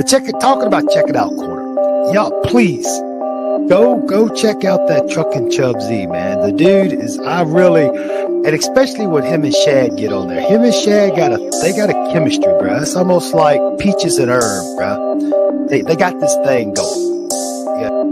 Talking about check it out, corner. Y'all, please go check out that Truckin' Chub Z, man. The dude is and especially when him and Shad get on there. Him and Shad got a chemistry, bro. It's almost like peaches and herb, bro. They got this thing going. Yeah.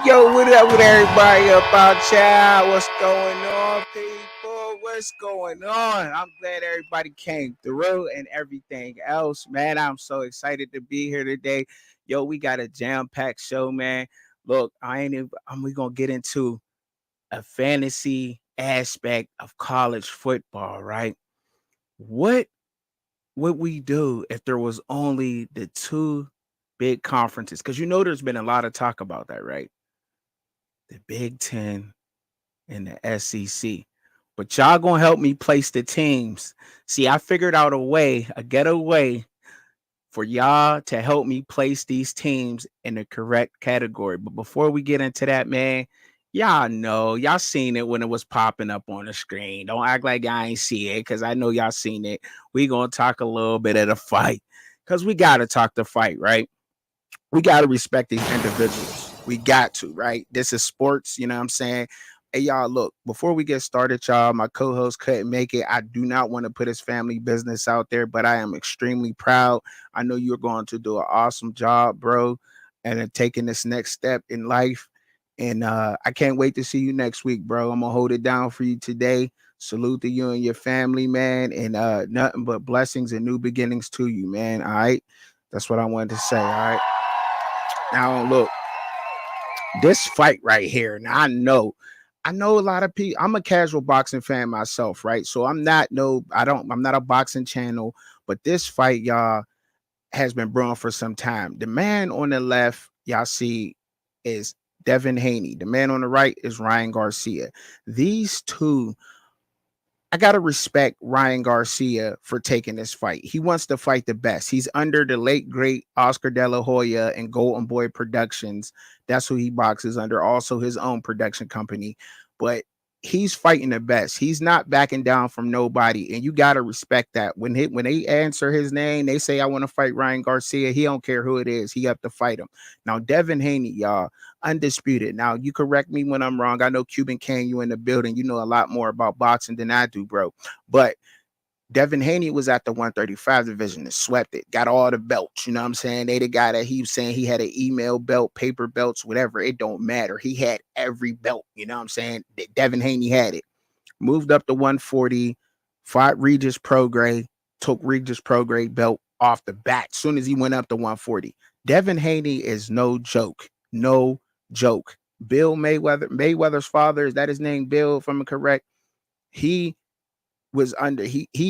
Yo, what up with everybody about y'all? What's going on, people? What's going on? I'm glad everybody came through and everything else, man. I'm so excited to be here today. Yo, we got a jam-packed show, man. Look, we gonna get into a fantasy aspect of college football, right? What would we do if there was only the two big conferences? Because there's been a lot of talk about that, right? The Big Ten and the SEC. But y'all gonna help me place the teams. See, I figured out a getaway for y'all to help me place these teams in the correct category. But before we get into that, man, y'all seen it when it was popping up on the screen. Don't act like I ain't see it, because I know y'all seen it. We gonna talk a little bit of the fight, because we gotta talk the fight, right? We gotta respect these individuals. We got to, right? This is sports, you know what I'm saying? Hey, y'all, look, before we get started, y'all, my co-host couldn't make it. I do not want to put his family business out there, but I am extremely proud. I know you're going to do an awesome job, bro, and taking this next step in life. And I can't wait to see you next week, bro. I'm going to hold it down for you today. Salute to you and your family, man. And nothing but blessings and new beginnings to you, man. All right. That's what I wanted to say. All right. Now, look, this fight right here. Now, I know a lot of people. I'm a casual boxing fan myself, right? So I'm not a boxing channel, but this fight, y'all, has been brewing for some time. The man on the left, y'all see, is Devin Haney. The man on the right is Ryan Garcia. These two, I got to respect Ryan Garcia for taking this fight. He wants to fight the best. He's under the late, great Oscar De La Hoya and Golden Boy Productions. That's who he boxes under, also his own production company. But he's fighting the best. He's not backing down from nobody. And you got to respect that. When they answer his name, they say, I want to fight Ryan Garcia. He don't care who it is. He have to fight him. Now, Devin Haney, y'all, undisputed. Now, you correct me when I'm wrong. I know Cuban King, you in the building. You know a lot more about boxing than I do, bro. But Devin Haney was at the 135 division and swept it, got all the belts. You know what I'm saying? They the guy that he was saying he had an email belt, paper belts, whatever. It don't matter. He had every belt. You know what I'm saying? Devin Haney had it. Moved up to 140, fought Regis Prograis, took Regis Prograis belt off the bat as soon as he went up to 140. Devin Haney is no joke. No joke. Bill Mayweather's father, is that his name? Bill, if I'm correct. He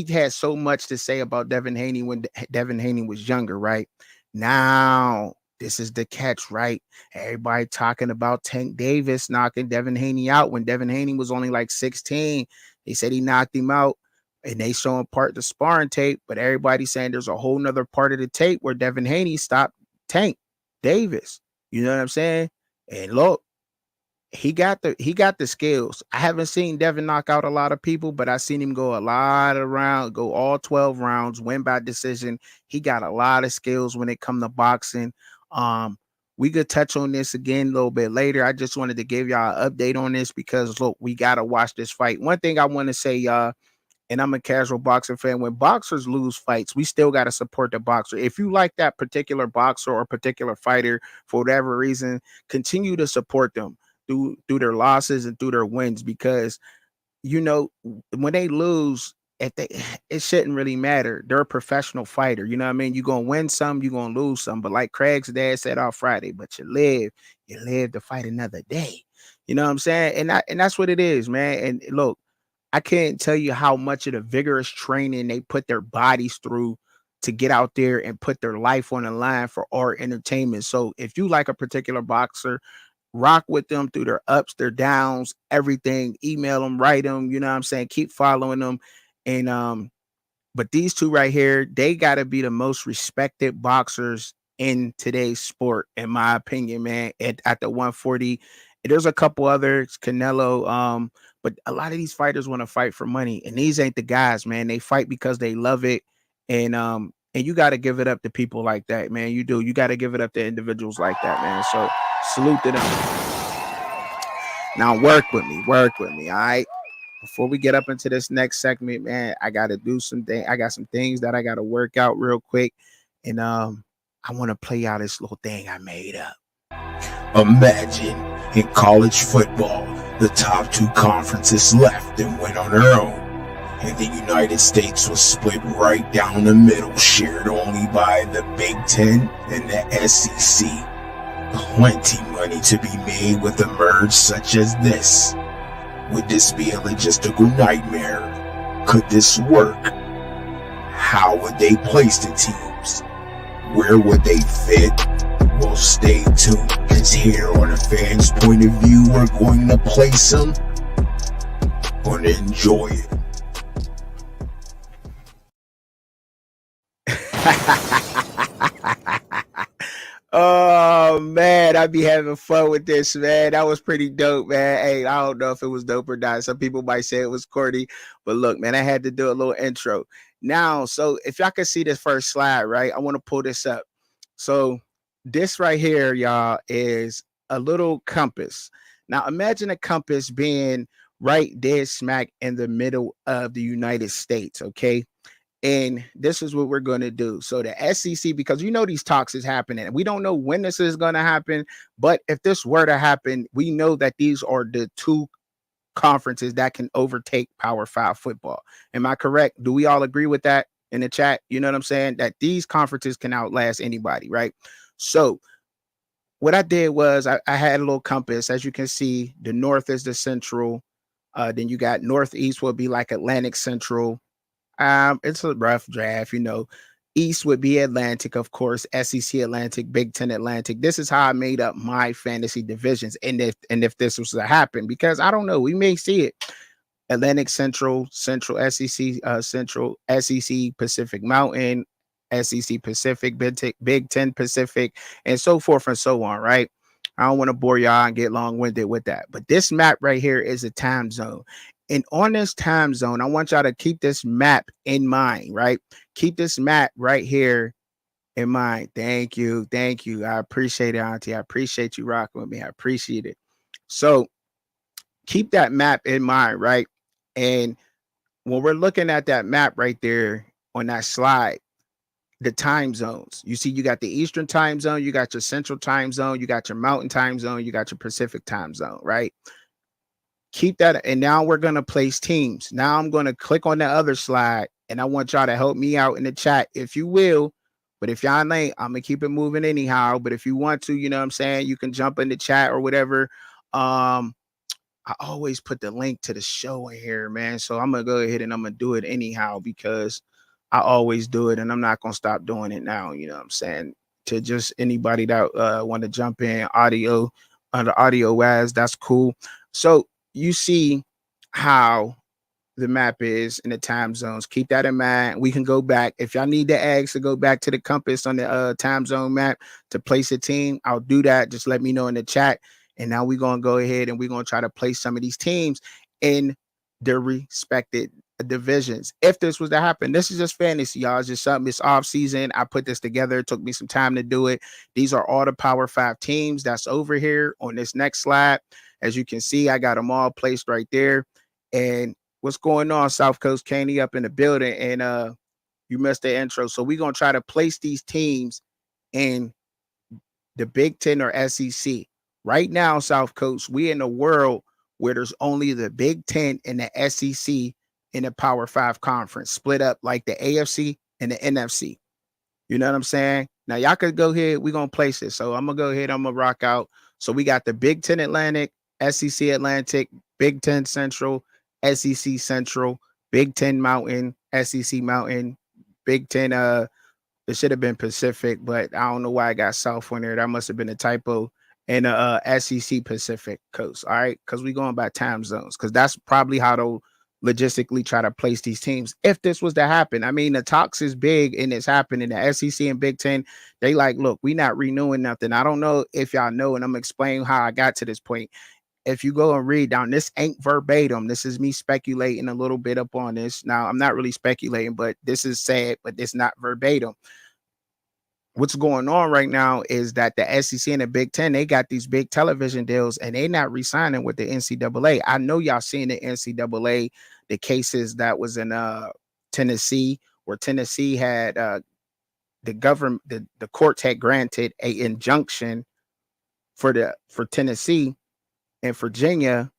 had so much to say about Devin Haney when Devin Haney was younger, right? Now, this is the catch, right? Everybody talking about Tank Davis knocking Devin Haney out when Devin Haney was only like 16. They said he knocked him out, and they showing part of the sparring tape, but everybody's saying there's a whole nother part of the tape where Devin Haney stopped Tank Davis. You know what I'm saying? And look, he got the skills. I haven't seen Devin knock out a lot of people, but I seen him go a lot of rounds, go all 12 rounds, win by decision. He got a lot of skills when it come to boxing. We could touch on this again a little bit later. I just wanted to give y'all an update on this because look, we gotta watch this fight. One thing I want to say, y'all, and I'm a casual boxing fan, when boxers lose fights, we still got to support the boxer. If you like that particular boxer or particular fighter for whatever reason, continue to support them through their losses and through their wins, because when they lose, it shouldn't really matter. They're a professional fighter. You know what I mean? You're gonna win some, you're gonna lose some. But like Craig's dad said on Friday, but you live to fight another day. You know what I'm saying? And that's what it is, man. And look, I can't tell you how much of the vigorous training they put their bodies through to get out there and put their life on the line for our entertainment. So if you like a particular boxer, rock with them through their ups, their downs, everything. Email them, write them, you know what I'm saying? Keep following them. And but these two right here, they got to be the most respected boxers in today's sport, in my opinion, man. At the 140, there's a couple others, Canelo, but a lot of these fighters want to fight for money, and these ain't the guys, man. They fight because they love it, and you got to give it up to people like that, man. You do. You got to give it up to individuals like that, man. So salute to them. Now work with me, all right. Before we get up into this next segment, man, I gotta do something. I got some things that I gotta work out real quick, and I want to play out this little thing I made up. Imagine in college football, the top two conferences left and went on their own, and the United States was split right down the middle, shared only by the Big Ten and the SEC. Plenty money to be made with a merge such as this. Would this be a logistical nightmare? Could this work? How would they place the teams? Where would they fit? Well, stay tuned, because here on a fan's point of view, we're going to place them. Gonna enjoy it. Oh man, I be having fun with this, man. That was pretty dope, man. Hey, I don't know if it was dope or not. Some people might say it was corny, but look, man, I had to do a little intro. Now, so if y'all can see this first slide, right? I want to pull this up. So this right here, y'all, is a little compass. Now imagine a compass being right dead smack in the middle of the United States, okay? And this is what we're going to do. So the SEC, because you know these talks is happening. We don't know when this is going to happen, but if this were to happen, we know that these are the two conferences that can overtake Power 5 football. Am I correct? Do we all agree with that in the chat? You know what I'm saying? That these conferences can outlast anybody, right? So what I did was I had a little compass. As you can see, the north is the central. Then you got northeast will be like Atlantic Central. It's a rough draft, you know. East would be Atlantic, of course, SEC Atlantic, Big Ten Atlantic. This is how I made up my fantasy divisions. And if this was to happen, because I don't know, we may see it. Atlantic Central, Central SEC, Central SEC Pacific Mountain, SEC Pacific, Big Ten Pacific, and so forth and so on, right? I don't want to bore y'all and get long-winded with that. But this map right here is a time zone. And on this time zone, I want y'all to keep this map in mind, right? Keep this map right here in mind. Thank you. Thank you. I appreciate it, Auntie. I appreciate you rocking with me. I appreciate it. So keep that map in mind, right? And when we're looking at that map right there on that slide, the time zones, you see, you got the Eastern time zone, you got your Central time zone, you got your Mountain time zone, you got your Pacific time zone, right? Keep that. And now we're going to place teams. Now I'm going to click on the other slide, and I want y'all to help me out in the chat if you will. But if y'all ain't, I'm going to keep it moving anyhow. But if you want to, you know what I'm saying, you can jump in the chat or whatever. I always put the link to the show in here, man. So I'm going to go ahead and I'm going to do it anyhow, because I always do it, and I'm not going to stop doing it now. You know what I'm saying? To just anybody that want to jump in audio, under audio wise, that's cool. So you see how the map is in the time zones. Keep that in mind. We can go back. If y'all need the eggs to go back to the compass on the time zone map to place a team, I'll do that. Just let me know in the chat. And now we're going to go ahead and we're going to try to place some of these teams in their respected divisions. If this was to happen, this is just fantasy, y'all. It's just something. It's off season. I put this together. It took me some time to do it. These are all the Power 5 teams that's over here on this next slide. As you can see, I got them all placed right there. And what's going on, South Coast Candy up in the building? And you missed the intro. So we're going to try to place these teams in the Big Ten or SEC. Right now, South Coast, we in a world where there's only the Big Ten and the SEC in the Power 5 conference, split up like the AFC and the NFC. You know what I'm saying? Now, y'all could go ahead. We're going to place it. So I'm going to go ahead. I'm going to rock out. So we got the Big Ten Atlantic, SEC Atlantic, Big Ten Central, SEC Central, Big Ten Mountain, SEC Mountain, Big Ten. It should have been Pacific, but I don't know why I got South on there. That must have been a typo. And SEC Pacific Coast. All right, because we going by time zones, because that's probably how they'll logistically try to place these teams if this was to happen. I mean, the talks is big and it's happening. The SEC and Big Ten, they like, look, we not renewing nothing. I don't know if y'all know, and I'm explaining how I got to this point. If you go and read down, this ain't verbatim. This is me speculating a little bit up on this. Now, I'm not really speculating, but this is said, but it's not verbatim. What's going on right now is that the SEC and the Big Ten, they got these big television deals and they not re-signing with the NCAA. I know y'all seen the NCAA, the cases that was in Tennessee, where Tennessee had the government, the courts had granted a injunction for Tennessee and Virginia.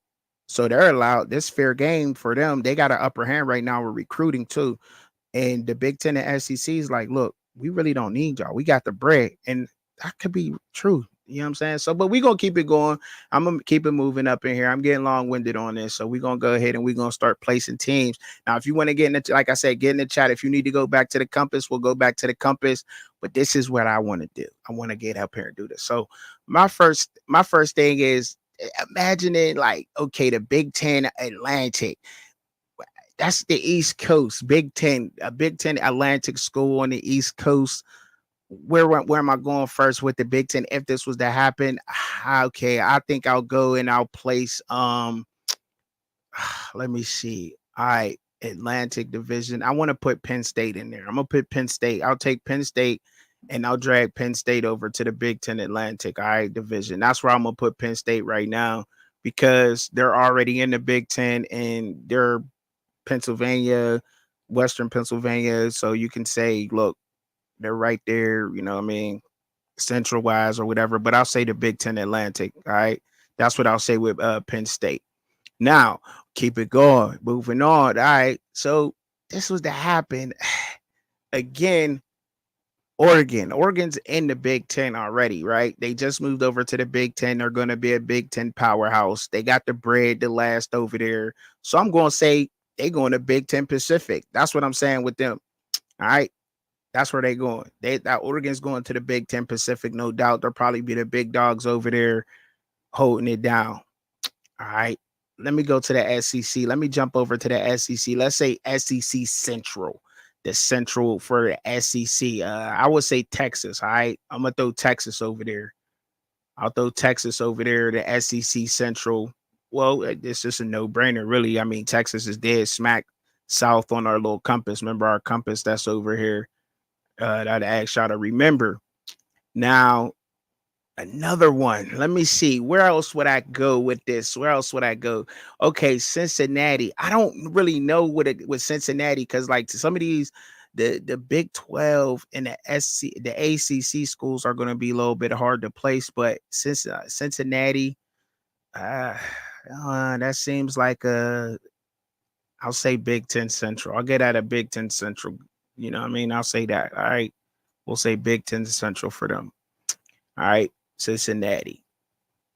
So they're allowed this fair game for them. They got an upper hand right now with recruiting too. And the Big Ten and SEC is like, look, we really don't need y'all. We got the bread. And that could be true. You know what I'm saying? So, but we're going to keep it going. I'm going to keep it moving up in here. I'm getting long-winded on this. So we're going to go ahead and we're going to start placing teams. Now, if you want to get in the, like I said, get in the chat. If you need to go back to the compass, we'll go back to the compass. But this is what I want to do. I want to get up here and do this. So my first thing is imagining like, okay, the Big Ten Atlantic. That's the East Coast, Big Ten, a Big Ten Atlantic school on the East Coast. Where am I going first with the Big Ten? If this was to happen, okay, I think I'll go and I'll place. Let me see. All right, Atlantic Division. I want to put Penn State in there. I'm gonna put Penn State. I'll take Penn State and I'll drag Penn State over to the Big Ten Atlantic. All right, division. That's where I'm gonna put Penn State right now because they're already in the Big Ten and they're Pennsylvania, Western Pennsylvania. So you can say, look, they're right there, you know what I mean, central wise or whatever. But I'll say the Big Ten Atlantic. All right. That's what I'll say with Penn State. Now, keep it going. Moving on. All right. So this was to happen. Again, Oregon's in the Big Ten already, right? They just moved over to the Big Ten. They're going to be a Big Ten powerhouse. They got the bread to last over there. So I'm going to say they going to Big Ten Pacific. That's what I'm saying with them. All right. That's where they going. That Oregon's going to the Big Ten Pacific, no doubt. They'll probably be the big dogs over there holding it down. All right. Let me go to the SEC. Let me jump over to the SEC. Let's say SEC Central. The Central for the SEC. I would say Texas. All right. I'm going to throw Texas over there. I'll throw Texas over there, the SEC Central. Well, it's just a no-brainer, really. I mean, Texas is dead smack south on our little compass. Remember our compass that's over here that I asked y'all to remember. Now, another one. Let me see. Where else would I go with this? Where else would I go? Okay, Cincinnati. I don't really know with Cincinnati because, like, some of these, the Big 12 and the ACC schools are going to be a little bit hard to place. But since Cincinnati, that seems like I'll say Big Ten Central. I'll get at a Big Ten Central. You know what I mean? I'll say that. All right. We'll say Big Ten Central for them. All right. Cincinnati.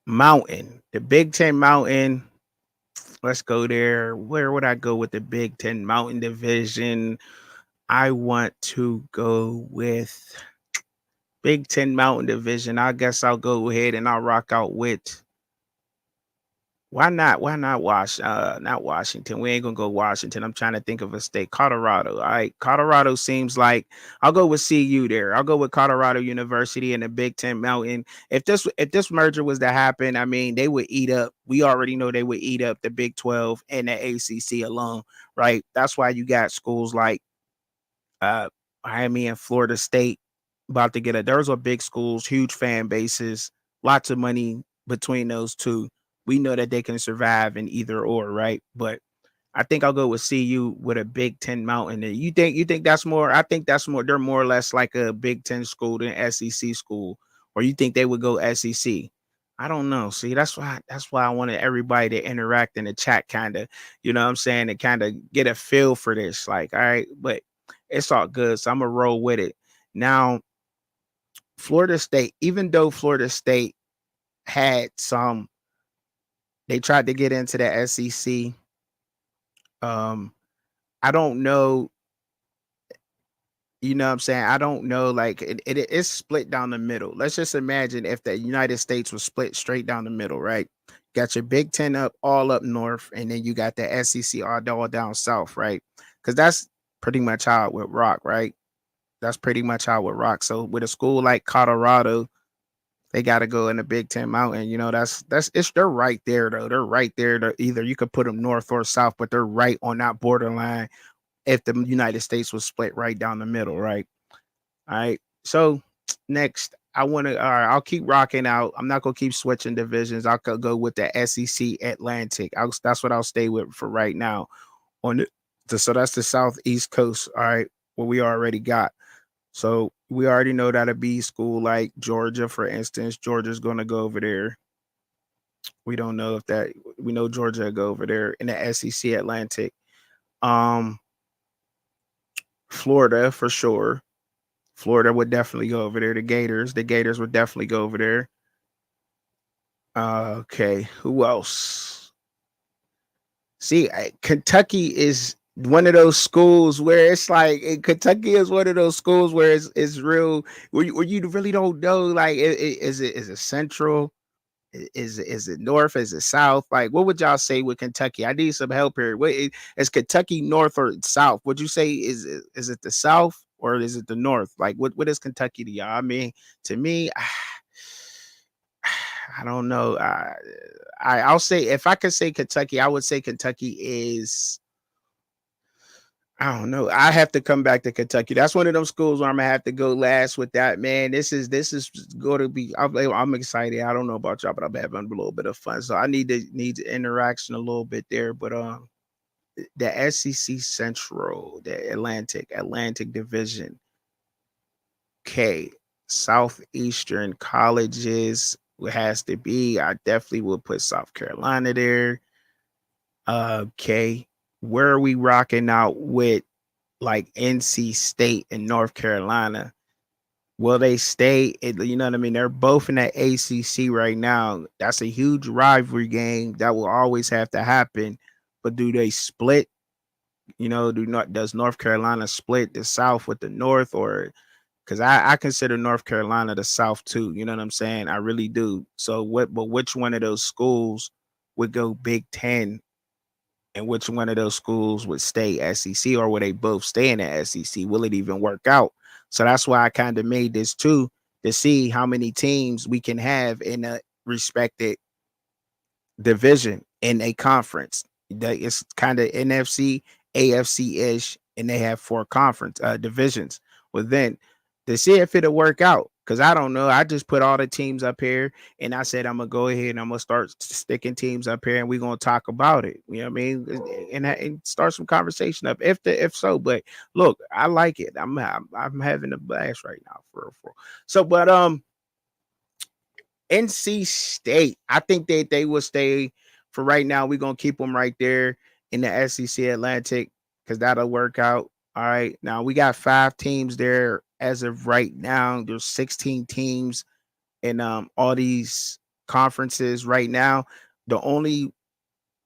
Mountain. The Big Ten Mountain. Let's go there. Where would I go with the Big Ten Mountain Division? I want to go with Big Ten Mountain Division. I guess I'll go ahead and I'll rock out with. Why not not Washington? We ain't gonna go Washington. I'm trying to think of a state. Colorado. All right. Colorado seems like I'll go with CU there. I'll go with Colorado University and the Big Ten Mountain. If this merger was to happen, I mean, they would eat up. We already know they would eat up the Big 12 and the ACC alone, right? That's why you got schools like Miami and Florida State about to get it. Those are big schools, huge fan bases, lots of money between those two. We know that they can survive in either or, right? But I think I'll go with CU with a Big Ten Mountain. You think that's more? I think that's more. They're more or less like a Big Ten school than SEC school, or you think they would go SEC? I don't know. See, that's why I wanted everybody to interact in the chat, kind of, you know what I'm saying, and kind of get a feel for this. Like, all right, but it's all good. So I'm gonna roll with it. Now, Florida State, even though Florida State had some They tried to get into the SEC. I don't know. You know what I'm saying? I don't know. Like it's split down the middle. Let's just imagine if the United States was split straight down the middle, right? Got your Big Ten all up north, and then you got the SEC all down south, right? Because that's pretty much how it would rock, right? That's pretty much how it would rock. So with a school like Colorado, they got to go in the Big Ten Mountain. You know, they're right there though. They're right there. Either you could put them north or south, but they're right on that borderline if the United States was split right down the middle, right? All right. So next, all right, I'll keep rocking out. I'm not gonna keep switching divisions. I'll go with the SEC Atlantic. That's what I'll stay with for right now. So that's the southeast coast. All right, what we already got. So we already know that a B school like Georgia, for instance, Georgia's gonna go over there. We don't know if that we know Georgia will go over there in the SEC Atlantic. Florida for sure. Florida would definitely go over there. The Gators would definitely go over there. Okay, who else? See, Kentucky is one of those schools where it's like Kentucky is one of those schools where it's real where you really don't know. Like, is it central? Is it north? Is it south? Like, what would y'all say with Kentucky? I need some help here. Is Kentucky north or south? Would you say is it the south or is it the north? Like, what is Kentucky to y'all? I mean, to me, I don't know. I'll say if I could say Kentucky, I would say Kentucky is. I don't know. I have to come back to Kentucky. That's one of them schools where I'm gonna have to go last with that, man. This is going to be. I'm excited. I don't know about y'all, but I'm having a little bit of fun. So I need interaction a little bit there. But the SEC Central, the Atlantic Division, okay, Southeastern colleges has to be. I definitely would put South Carolina there. Okay, where are we rocking out with like NC State and North Carolina? Will they stay? You know what I mean? They're both in that ACC right now. That's a huge rivalry game that will always have to happen. But do they split? You know, does North Carolina split the South with the North, or because I consider North Carolina the South too. You know what I'm saying? I really do. So but which one of those schools would go Big Ten and which one of those schools would stay SEC, or would they both stay in the SEC? Will it even work out? So that's why I kind of made this too, to see how many teams we can have in a respected division in a conference. It's kind of NFC, AFC-ish, and they have 4 conference divisions. Well, then to see if it'll work out, because I don't know. I just put all the teams up here, and I said I'm gonna go ahead and I'm gonna start sticking teams up here, and we're gonna talk about it. You know what I mean? And start some conversation up if so. But look, I like it. I'm having a blast right now for. So, but NC State, I think they will stay for right now. We're gonna keep them right there in the SEC Atlantic because that'll work out. All right. Now we got 5 teams there as of right now. There's 16 teams in all these conferences right now. The only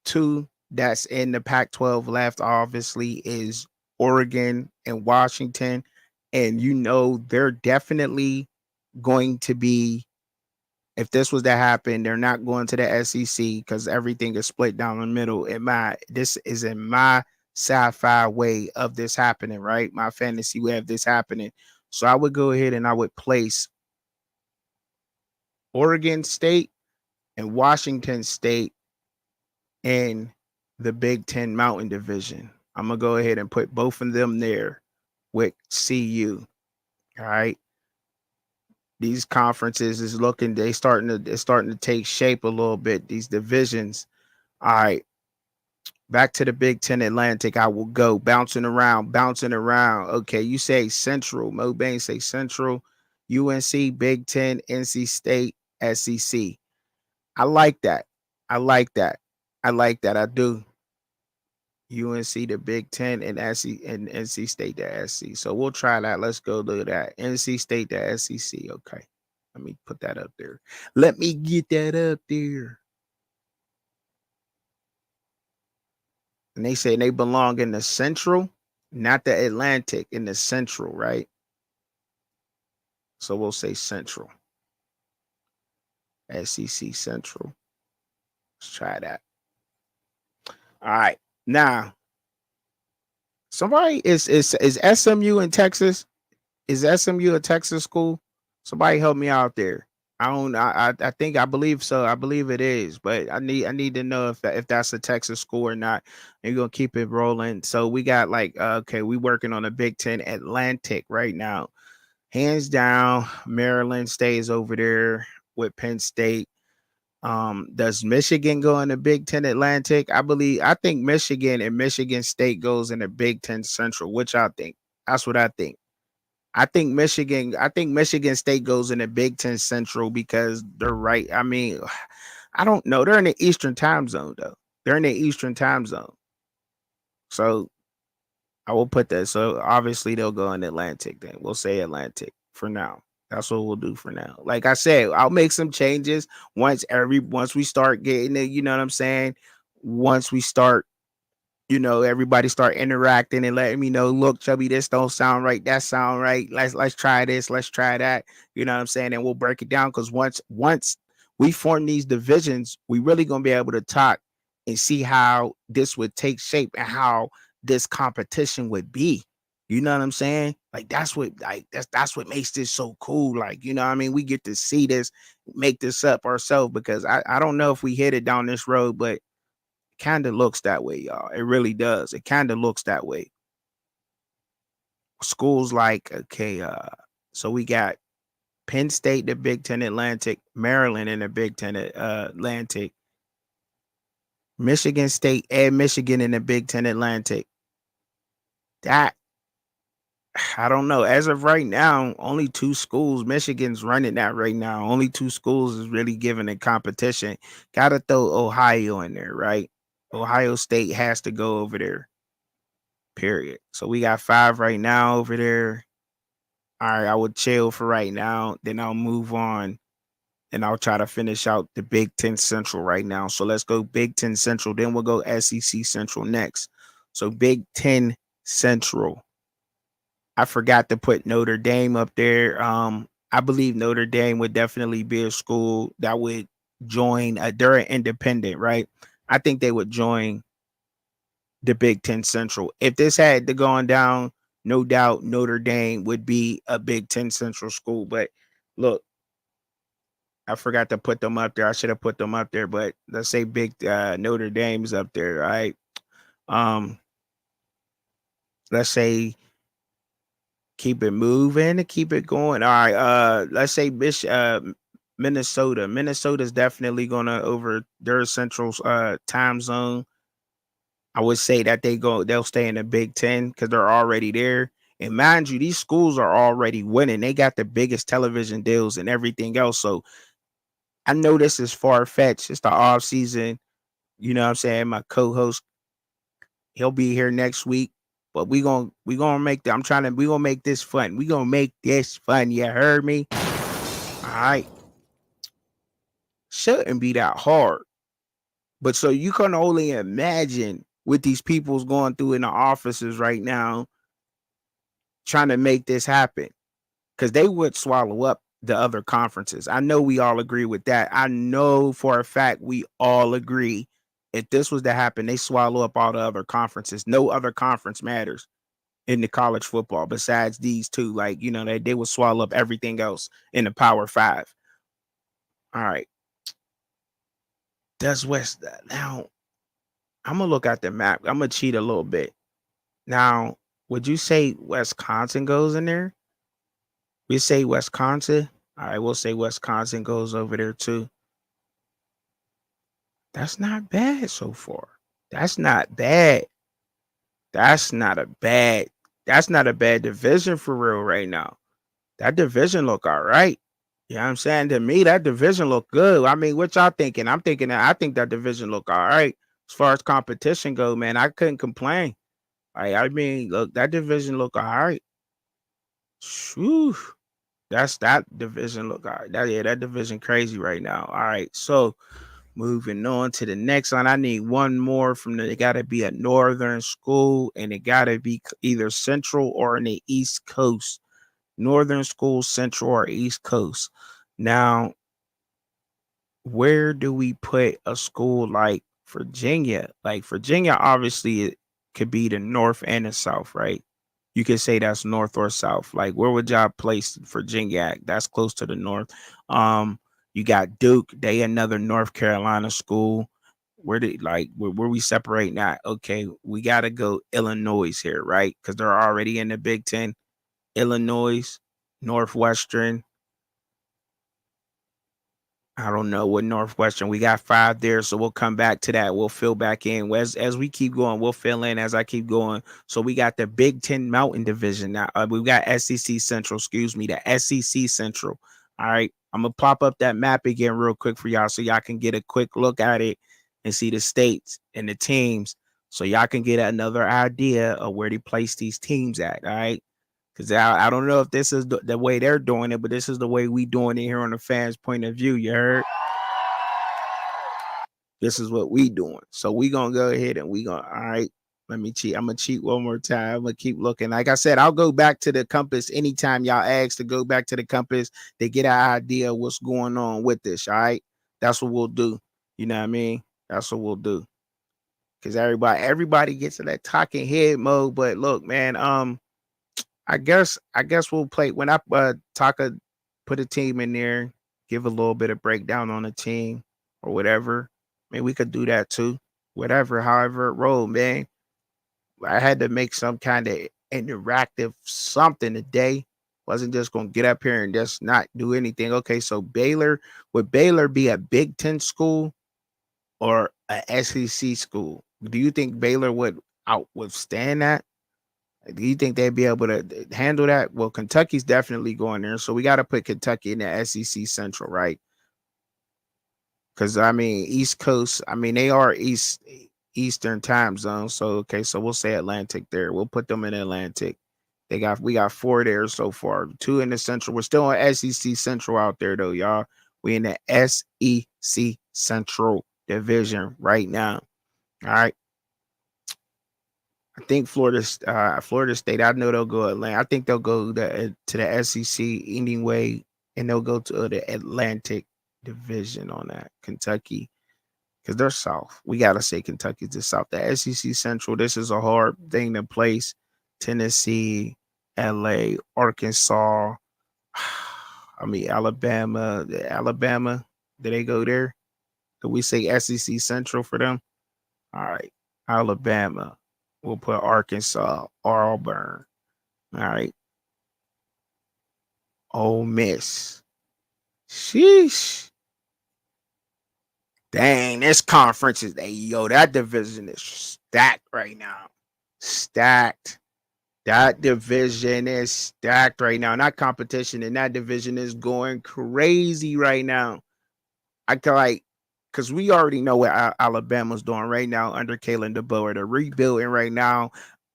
2 that's in the Pac-12 left, obviously, is Oregon and Washington. And you know they're definitely going to be. If this was to happen, they're not going to the SEC because everything is split down the middle. This is in my sci-fi way of this happening, right? My fantasy way of this happening. So I would go ahead and I would place Oregon State and Washington State in the Big Ten Mountain Division. I'm gonna go ahead and put both of them there with CU. All right. These conferences is it's starting to take shape a little bit. These divisions. All right. Back to the Big Ten Atlantic. I will go bouncing around. Okay, you say Central. Mo Bain say Central. UNC, Big Ten, NC State, SEC. I like that. I do. UNC the Big Ten and NC State the SC. So we'll try that. Let's go do that. NC State the SEC. Okay. Let me put that up there. Let me get that up there. And they say they belong in the Central, not the Atlantic, in the Central, right? So we'll say Central. SEC Central. Let's try that. All right. Now, somebody is SMU in Texas? Is SMU a Texas school? Somebody help me out there. I think I believe so. I believe it is, but I need to know if that's a Texas school or not. And you're gonna keep it rolling. So we got like okay, we working on a Big Ten Atlantic right now. Hands down, Maryland stays over there with Penn State. Does Michigan go in the Big Ten Atlantic? I think Michigan and Michigan State goes in the Big Ten Central, which I think. That's what I think. I think Michigan State goes in the Big Ten Central because they're right. I mean, I don't know. They're in the Eastern time zone, though. They're in the Eastern time zone. So I will put that. So obviously they'll go in Atlantic then. We'll say Atlantic for now. That's what we'll do for now. Like I said, I'll make some changes once we start getting it, you know what I'm saying? Once we start, everybody start interacting and letting me know, look, Chubby, this don't sound right. That sound right. Let's try this. Let's try that. You know what I'm saying? And we'll break it down because once we form these divisions, we really gonna be able to talk and see how this would take shape and how this competition would be. You know what I'm saying? Like that's what makes this so cool. Like, you know what I mean? We get to see this, make this up ourselves because I don't know if we hit it down this road, but kind of looks that way, y'all. It really does. It kind of looks that way. Schools like, okay, so we got Penn State, the Big Ten Atlantic, Maryland in the Big Ten Atlantic, Michigan State and Michigan in the Big Ten Atlantic. That, I don't know. As of right now, only 2 schools. Michigan's running that right now. Only 2 schools is really giving a competition. Got to throw Ohio in there, right? Ohio State has to go over there. Period. So we got 5 right now over there. All right, I would chill for right now. Then I'll move on and I'll try to finish out the Big Ten Central right now. So let's go Big Ten Central. Then we'll go SEC Central next. So Big Ten Central. I forgot to put Notre Dame up there. I believe Notre Dame would definitely be a school that would join. They're an independent, right? I think they would join the Big Ten Central. If this had to go on down, no doubt Notre Dame would be a Big Ten Central school. But look, I forgot to put them up there. I should have put them up there, but let's say big Notre Dame's up there, right? Let's say keep it moving and keep it going. All right, let's say Minnesota. Minnesota's definitely gonna over their central time zone. I would say that they'll stay in the Big Ten because they're already there. And mind you, these schools are already winning. They got the biggest television deals and everything else. So I know this is far-fetched. It's the off season. You know what I'm saying? My co-host, he'll be here next week. But we gonna make we gonna make this fun. We gonna make this fun. You heard me? All right. Shouldn't be that hard. But so you can only imagine what these people's going through in the offices right now trying to make this happen. Because they would swallow up the other conferences. I know we all agree with that. I know for a fact we all agree. If this was to happen, they swallow up all the other conferences. No other conference matters in the college football besides these 2. Like, you know, they would swallow up everything else in the Power 5. All right. Does West now? I'm gonna look at the map. I'm gonna cheat a little bit. Now, would you say Wisconsin goes in there? We say Wisconsin. All right, we'll say Wisconsin goes over there too. That's not bad so far. That's not bad. That's not a bad division for real right now. That division look all right. You know what I'm saying? To me, that division look good. I mean, what y'all thinking? I think that division look all right. As far as competition go, man, I couldn't complain. I mean, look, that division look all right. Whew. That division look all right. That division crazy right now. All right. So Moving on to the next one. I need one more from it got to be a northern school, and it got to be either central or in the East Coast. Northern school, central or East Coast. Now, where do we put a school like Virginia? Like Virginia, obviously, it could be the north and the south, right? You could say that's north or south. Like, where would y'all place Virginia at? That's close to the north. You got Duke, they another North Carolina school. Where we separate that? Okay, we gotta go Illinois here, right? Because they're already in the Big Ten. Illinois, Northwestern, I don't know what Northwestern. We got 5 there, so we'll come back to that. We'll fill back in as we keep going. We'll fill in as I keep going. So we got the Big Ten Mountain Division now. We've got SEC Central. Excuse me, the SEC Central. All right, I'm gonna pop up that map again real quick for y'all, so y'all can get a quick look at it and see the states and the teams, so y'all can get another idea of where they place these teams at. All right. Because I don't know if this is the way they're doing it, but this is the way we doing it here on the fans' point of view. You heard? This is what we doing. So we gonna go ahead and all right. Let me cheat. I'm gonna cheat one more time. I'm gonna keep looking. Like I said, I'll go back to the compass anytime y'all ask to go back to the compass to get an idea of what's going on with this. All right. That's what we'll do. You know what I mean? That's what we'll do. Because everybody gets in that talking head mode. But look, man, I guess we'll play when I Taka put a team in there, give a little bit of breakdown on the team or whatever. I mean, we could do that too. Whatever, however it rolled, man. I had to make some kind of interactive something today. Wasn't just gonna get up here and just not do anything. Okay, so would Baylor be a Big Ten school or a SEC school? Do you think Baylor would withstand that? Do you think they'd be able to handle that? Well, Kentucky's definitely going there. So we got to put Kentucky in the SEC Central, right? Because, I mean, East Coast, I mean, they are Eastern time zone. So, okay, so we'll say Atlantic there. We'll put them in Atlantic. We got 4 there so far, 2 in the Central. We're still on SEC Central out there, though, y'all. We in the SEC Central division right now. All right. I think Florida State. I know they'll go Atlanta. I think they'll go to the SEC anyway, and they'll go to the Atlantic Division on that. Kentucky, because they're South. We gotta say Kentucky's the South. The SEC Central. This is a hard thing to place. Tennessee, LA, Arkansas. I mean Alabama. Alabama. Did they go there? Did we say SEC Central for them? All right, Alabama. We'll put Arkansas, Auburn. All right. Ole Miss. Sheesh. Dang, this conference is that division is stacked right now. Stacked. That division is stacked right now. That competition in that division is going crazy right now. I can because we already know what Alabama's doing right now under Kalen DeBoer. They're rebuilding right now.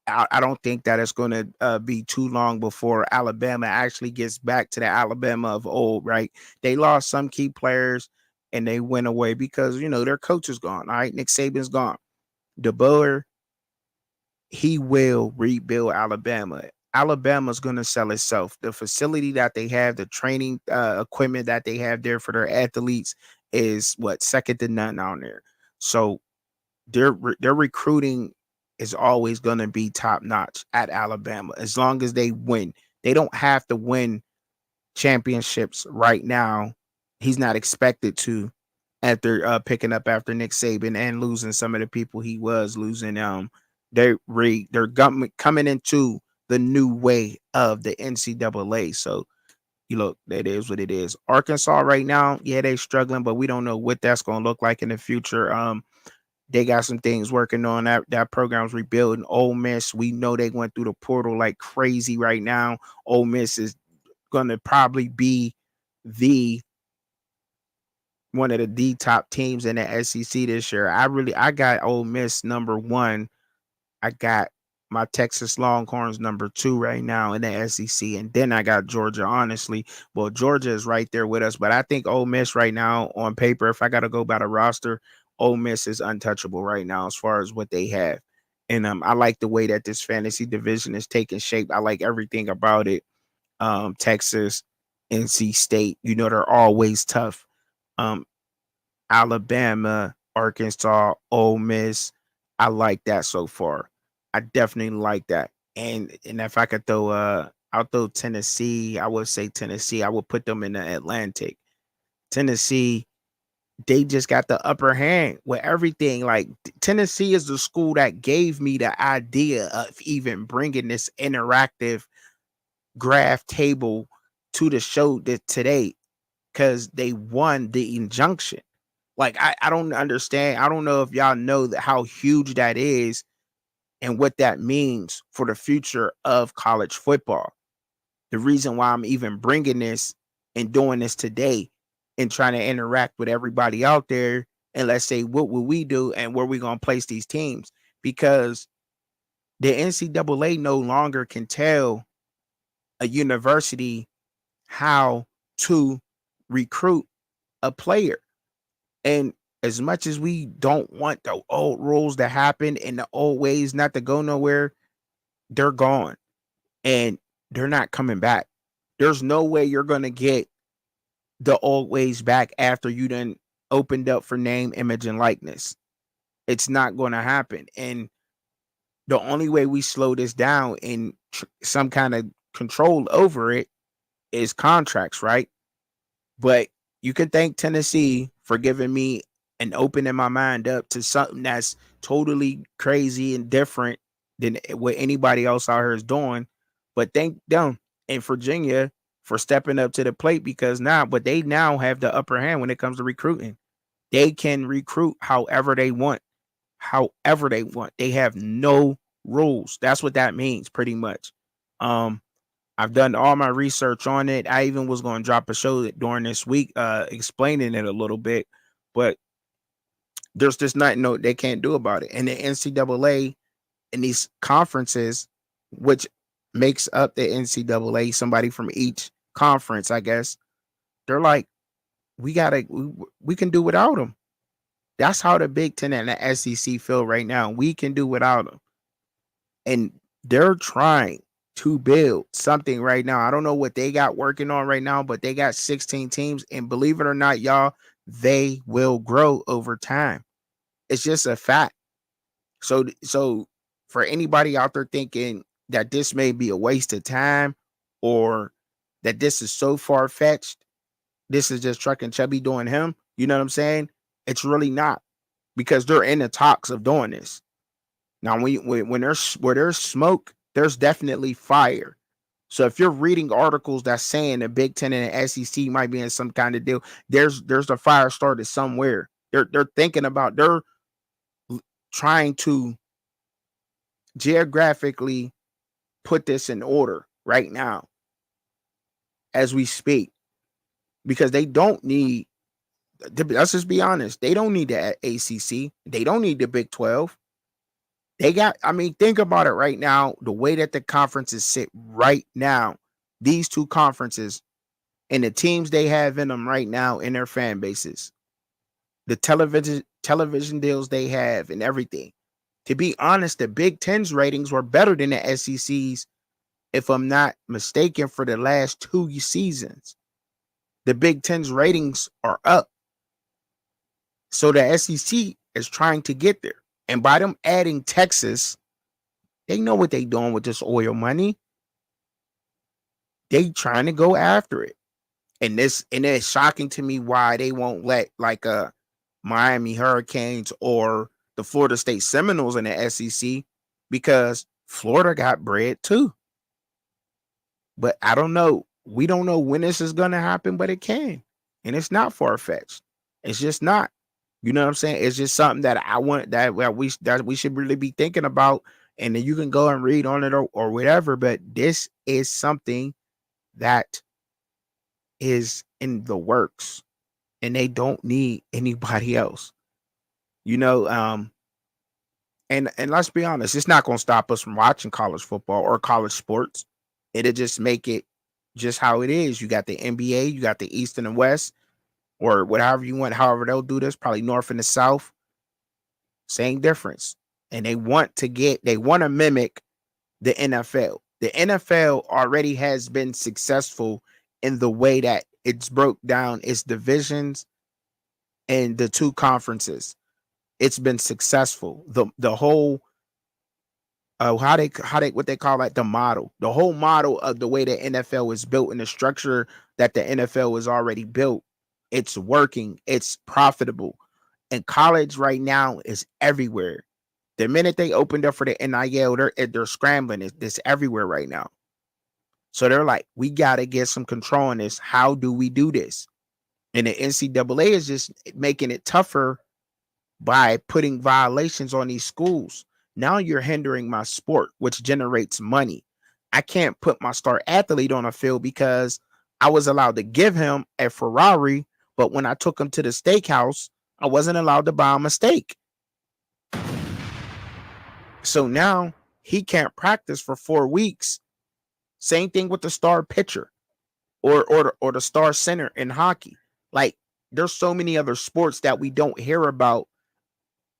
I don't think that it's going to be too long before Alabama actually gets back to the Alabama of old, right? They lost some key players and they went away because, their coach is gone, all right? Nick Saban's gone. DeBoer, he will rebuild Alabama. Alabama's going to sell itself. The facility that they have, the training equipment that they have there for their athletes is second to none on there. So their recruiting is always going to be top notch at Alabama as long as they win. They don't have to win championships right now. He's not expected to after picking up after Nick Saban and losing some of the people he was losing. They're coming into the new way of the NCAA. So that is what it is. Arkansas right now, yeah, they're struggling, but we don't know what that's going to look like in the future. They got some things working on that program's rebuilding. Ole Miss, we know they went through the portal like crazy right now. Ole Miss is going to probably be one of the top teams in the SEC this year. I got Ole Miss number 1. I got my Texas Longhorns number 2 right now in the SEC, and then I got Georgia. Honestly, well, Georgia is right there with us, but I think Ole Miss right now on paper, if I got to go by the roster, Ole Miss is untouchable right now as far as what they have. And I like the way that this fantasy division is taking shape. I like everything about it. Texas, NC State, they're always tough. Um, Alabama, Arkansas, Ole Miss. I like that so far. I definitely like that. And if I could I'll throw Tennessee. I would say Tennessee. I would put them in the Atlantic. Tennessee, they just got the upper hand with everything. Like Tennessee is the school that gave me the idea of even bringing this interactive graph table to the show today because they won the injunction. Like I don't understand. I don't know if y'all know how huge that is and what that means for the future of college football. The reason why I'm even bringing this and doing this today and trying to interact with everybody out there, and let's say what will we do and where we going to place these teams, because the NCAA no longer can tell a university how to recruit a player. And as much as we don't want the old rules to happen and the old ways not to go nowhere, they're gone and they're not coming back. There's no way you're going to get the old ways back after you done opened up for name, image, and likeness. It's not going to happen. And the only way we slow this down in some kind of control over it is contracts, right? But you can thank Tennessee for giving me and opening my mind up to something that's totally crazy and different than what anybody else out here is doing. But thank them and Virginia for stepping up to the plate, because they now have the upper hand when it comes to recruiting. They can recruit however they want. They have no rules. That's what that means pretty much. I've done all my research on it. I even was going to drop a show during this week explaining it a little bit, but there's just nothing they can't do about it. And the NCAA and these conferences, which makes up the NCAA, somebody from each conference, I guess, they're like, we can do without them. That's how the Big Ten and the SEC feel right now. We can do without them. And they're trying to build something right now. I don't know what they got working on right now, but they got 16 teams. And believe it or not, y'all, they will grow over time. It's just a fact. So for anybody out there thinking that this may be a waste of time or that this is so far-fetched, this is just Truck and Chubby doing him, you know what I'm saying? It's really not, because they're in the talks of doing this. Now, when there's smoke, there's definitely fire. So if you're reading articles that's saying the Big Ten and the SEC might be in some kind of deal, there's a fire started somewhere. They're trying to geographically put this in order right now as we speak, because they don't need, let's just be honest, they don't need the ACC. They don't need the Big 12. Think about it right now, the way that the conferences sit right now, these two conferences and the teams they have in them right now in their fan bases, the television deals they have and everything. To be honest, the Big Ten's ratings were better than the SEC's, if I'm not mistaken, for the last 2 seasons. The Big Ten's ratings are up. So the SEC is trying to get there. And by them adding Texas, they know what they're doing with this oil money. They trying to go after it. And it's shocking to me why they won't let like a Miami Hurricanes or the Florida State Seminoles in the SEC, because Florida got bread too. But I don't know. We don't know when this is going to happen, but it can. And it's not far-fetched. It's just not. You know what I'm saying? It's just something that I want that we should really be thinking about. And then you can go and read on it or whatever. But this is something that is in the works, and they don't need anybody else. And let's be honest, it's not going to stop us from watching college football or college sports. It'll just make it just how it is. You got the NBA, you got the East and the West, or whatever you want, however they'll do this, probably North and the South. Same difference. And they want to mimic the NFL. The NFL already has been successful in the way that it's broke down its divisions and the two conferences. It's been successful. The whole what they call that, the model. The whole model of the way the NFL is built and the structure that the NFL is already built. It's working. It's profitable. And college right now is everywhere. The minute they opened up for the NIL, they're scrambling. It's everywhere right now. So they're like, we got to get some control on this. How do we do this? And the NCAA is just making it tougher by putting violations on these schools. Now you're hindering my sport, which generates money. I can't put my star athlete on a field because I was allowed to give him a Ferrari, but when I took him to the steakhouse, I wasn't allowed to buy him a steak. So now he can't practice for 4 weeks. Same thing with the star pitcher or the star center in hockey. Like, there's so many other sports that we don't hear about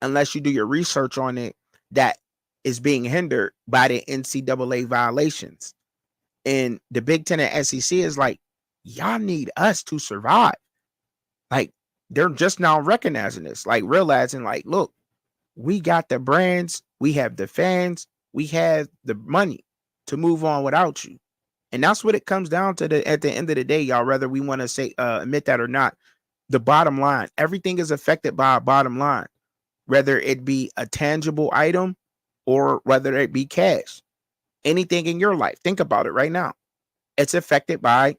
unless you do your research on it that is being hindered by the NCAA violations. And the Big Ten and SEC is like, y'all need us to survive. Like, they're just now recognizing this, like realizing, like, look, we got the brands, we have the fans, we have the money to move on without you. And that's what it comes down to at the end of the day, y'all, whether we want to say admit that or not. The bottom line, everything is affected by a bottom line, whether it be a tangible item or whether it be cash. Anything in your life, think about it right now. It's affected by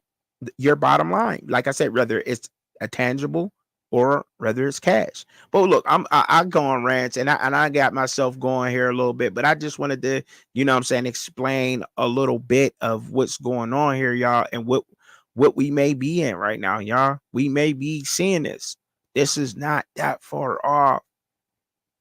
your bottom line. Like I said, whether it's a tangible or whether it's cash. But look, I go on rants and I got myself going here a little bit, but I just wanted to, explain a little bit of what's going on here, y'all, and what we may be in right now, y'all. We may be seeing this. This is not that far off.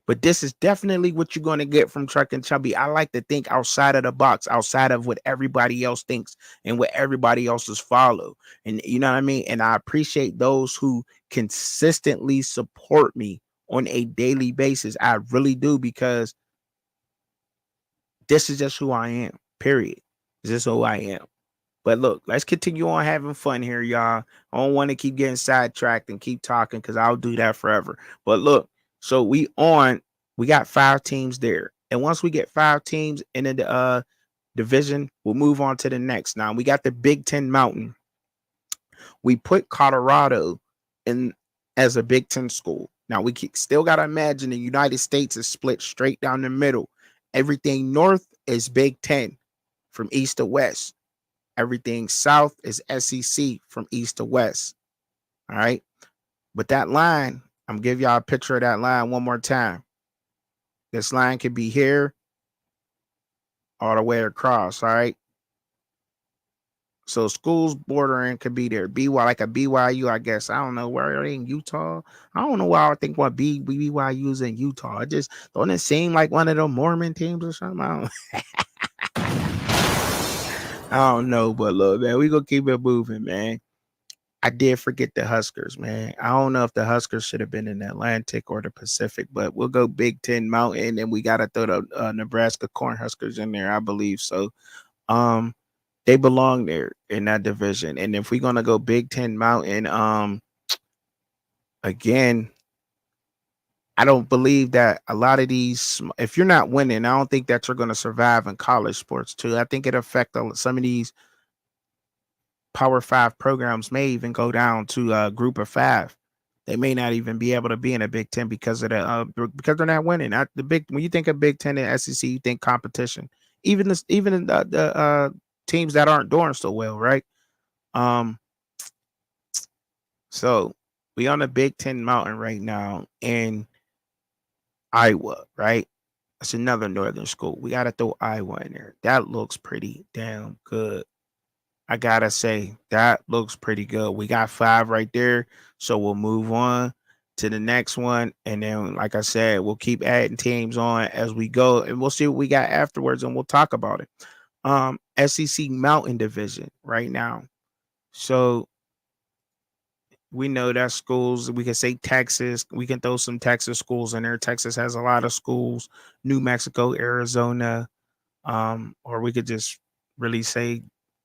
But this is definitely what you're going to get from Truck and Chubby. I like to think outside of the box, outside of what everybody else thinks and what everybody else is follow. And you know what I mean? And I appreciate those who consistently support me on a daily basis. I really do, because this is just who I am, period. This is who I am. But look, let's continue on having fun here, y'all. I don't want to keep getting sidetracked and keep talking, because I'll do that forever. But look, so we got 5 teams there. And once we get 5 teams in the division, we'll move on to the next. Now, we got the Big Ten Mountain. We put Colorado in as a Big Ten school. Now, we still got to imagine the United States is split straight down the middle. Everything north is Big Ten from east to west. Everything south is SEC from east to west. All right. But that line, I'm going to give y'all a picture of that line one more time. This line could be here all the way across, all right? So schools bordering could be there. Like a BYU, I guess. I don't know. Where are they in Utah? I don't know why I think what BYU is in Utah. Don't it seem like one of the Mormon teams or something? I don't know, but look, man, we going to keep it moving, man. I did forget the Huskers, man. I don't know if the Huskers should have been in the Atlantic or the Pacific, but we'll go Big Ten Mountain, and we got to throw the Nebraska Cornhuskers in there, I believe. So they belong there in that division. And if we're going to go Big Ten Mountain, again, I don't believe that a lot of these, if you're not winning, I don't think that you're going to survive in college sports too. I think it affects some of these Power 5 programs may even go down to a group of 5. They may not even be able to be in a Big Ten because of because they're not winning. When you think of Big Ten and SEC, you think competition. Even the teams that aren't doing so well, right? So we on the Big Ten Mountain right now in Iowa, right? That's another northern school. We got to throw Iowa in there. That looks pretty damn good. I gotta say, that looks pretty good. We got 5 right there. So we'll move on to the next one. And then, like I said, we'll keep adding teams on as we go, and we'll see what we got afterwards, and we'll talk about it. SEC Mountain Division right now. So we know that schools, we can say Texas, we can throw some Texas schools in there. Texas has a lot of schools, New Mexico, Arizona, or we could just really say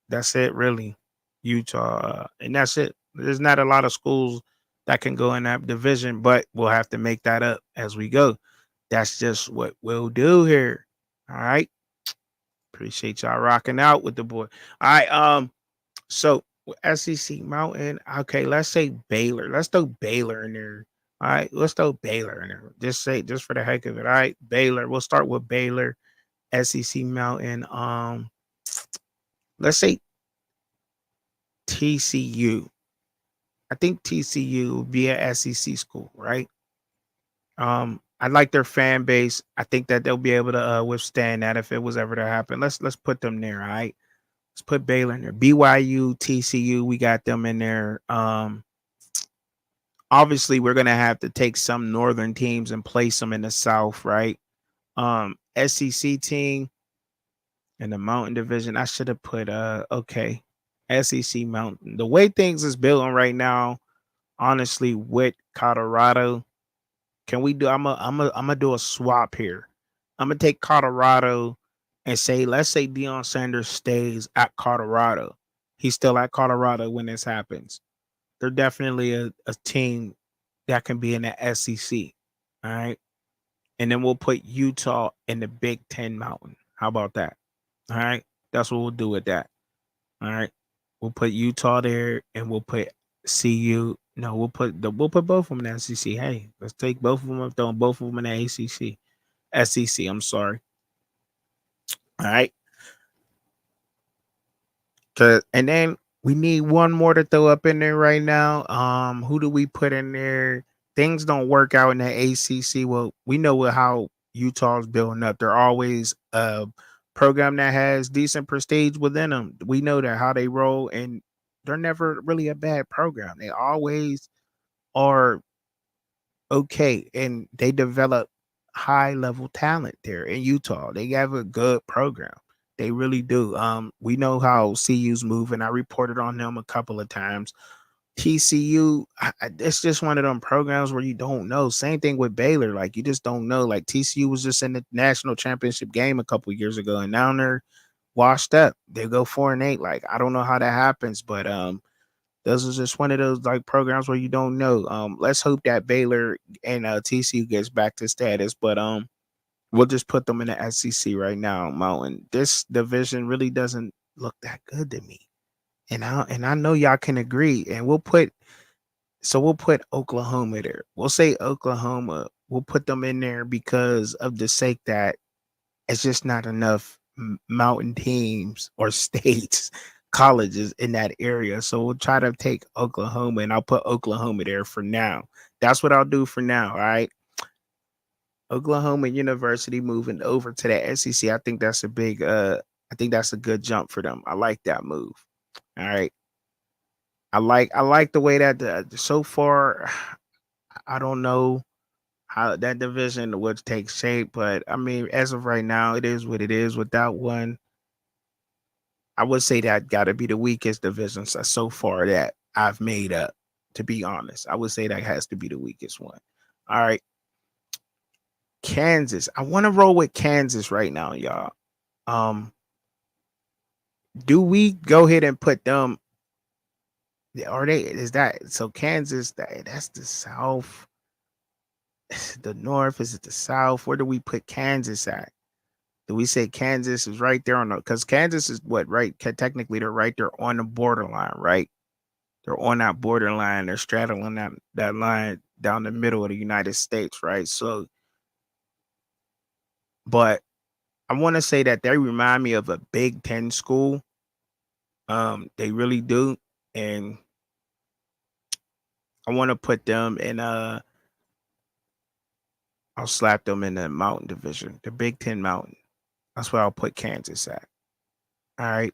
that's it, really. Utah, and that's it. There's not a lot of schools that can go in that division, but we'll have to make that up as we go. That's just what we'll do here. All right. Appreciate y'all rocking out with the boy. All right. So SEC Mountain. Okay, let's say Baylor. Let's throw Baylor in there. All right, let's throw Baylor in there. Just for the heck of it. All right, Baylor. We'll start with Baylor. SEC Mountain. Let's say TCU. I think TCU will be a SEC school, right? I like their fan base. I think that they'll be able to withstand that if it was ever to happen. Let's put them there, all right? Let's put Baylor in there. BYU, TCU, we got them in there. Obviously, we're gonna have to take some northern teams and place them in the South, right? SEC team in the Mountain Division. I should have put okay, SEC Mountain. The way things is building right now, honestly, with Colorado, can we do? I'm gonna do a swap here. I'm gonna take Colorado and say, let's say Deion Sanders stays at Colorado. He's still at Colorado when this happens. They're definitely a team that can be in the SEC. All right. And then we'll put Utah in the Big Ten Mountain. How about that? All right. That's what we'll do with that. All right. We'll put Utah there and we'll put CU. No, we'll put both of them in the SEC. Hey, let's take both of them and throw both of them in the ACC. SEC, I'm sorry. All right. And then we need one more to throw up in there right now. Who do we put in there? Things don't work out in the ACC. Well, we know how Utah's building up. They're always a program that has decent prestige within them. We know that how they roll, and they're never really a bad program. They always are okay, and they develop high level talent there in Utah. They have a good program. They really do. We know how CU's moving. I reported on them a couple of times. TCU, it's just one of them programs where you don't know. Same thing with Baylor. Like, you just don't know. Like, TCU was just in the national championship game a couple of years ago, and now they're washed up. They go 4-8. Like, I don't know how that happens, but those are just one of those like programs where you don't know. Let's hope that Baylor and TCU gets back to status, but we'll just put them in the SEC right now, Mountain. This division really doesn't look that good to me. And I know y'all can agree. And we'll put Oklahoma there. We'll say Oklahoma. We'll put them in there because of the sake that it's just not enough mountain teams or states, colleges in that area. So we'll try to take Oklahoma, and I'll put Oklahoma there for now. That's what I'll do for now. All right. Oklahoma University moving over to the SEC. I think that's a big I think that's a good jump for them. I like that move. All right. I like the way that so far I don't know how that division would take shape, but I mean, as of right now, it is what it is. With that one, I would say that got to be the weakest division so far that I've made up. To be honest, I would say that has to be the weakest one. All right. Kansas. I want to roll with Kansas right now, y'all. Do we go ahead and put them? Are they? Is that so? Kansas. That's the South. The North. Is it the South? Where do we put Kansas at? Do we say Kansas is right there on the? Because Kansas is what, right? Technically, they're right there on the borderline, right? They're on that borderline. They're straddling that line down the middle of the United States, right? So, but I want to say that they remind me of a Big Ten school. They really do, and I want to put them in I'll slap them in the Mountain Division, the Big Ten Mountain. That's where I'll put Kansas at. All right,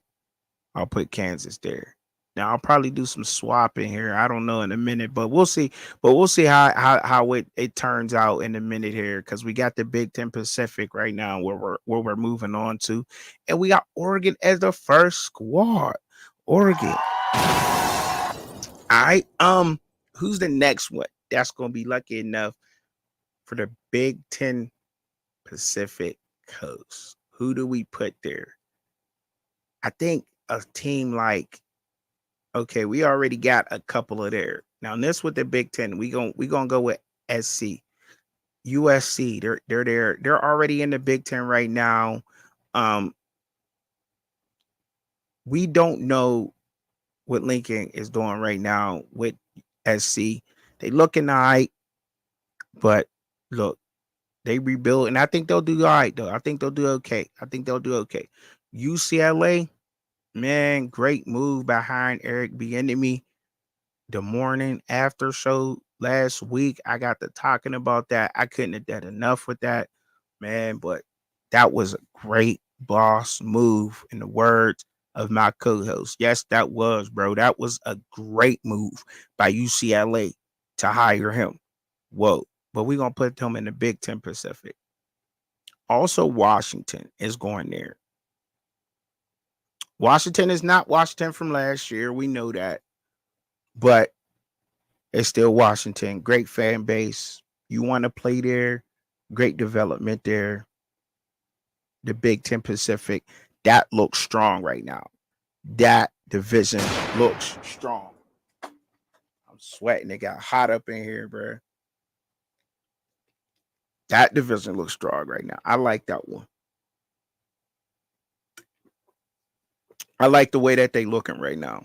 I'll put Kansas there. Now I'll probably do some swapping here. I don't know in a minute, but we'll see. But we'll see how it turns out in a minute here because we got the Big Ten Pacific right now where we're moving on to, and we got Oregon as the first squad. Oregon. All right. Who's the next one? That's gonna be lucky enough for the Big Ten Pacific Coast. Who do we put there? I think a team like. Okay, we already got a couple of there. Now this with the Big Ten, we gonna go with SC, USC. They're there. They're already in the Big Ten right now. We don't know what Lincoln is doing right now with SC. They looking all right, but look, they rebuild, and I think they'll do all right though. I think they'll do okay. UCLA. Man, great move behind Eric Bieniemy. The morning after show last week, I got to talking about that. I couldn't have done enough with that, man, but that was a great boss move in the words of my co-host. Yes, that was, bro. That was a great move by UCLA to hire him. Whoa. But we're going to put him in the Big Ten Pacific. Also, Washington is going there. Washington is not Washington from last year. We know that. But it's still Washington. Great fan base. You want to play there. Great development there. The Big Ten Pacific. That looks strong right now. That division looks strong. I'm sweating. It got hot up in here, bro. That division looks strong right now. I like that one. I like the way that they looking right now.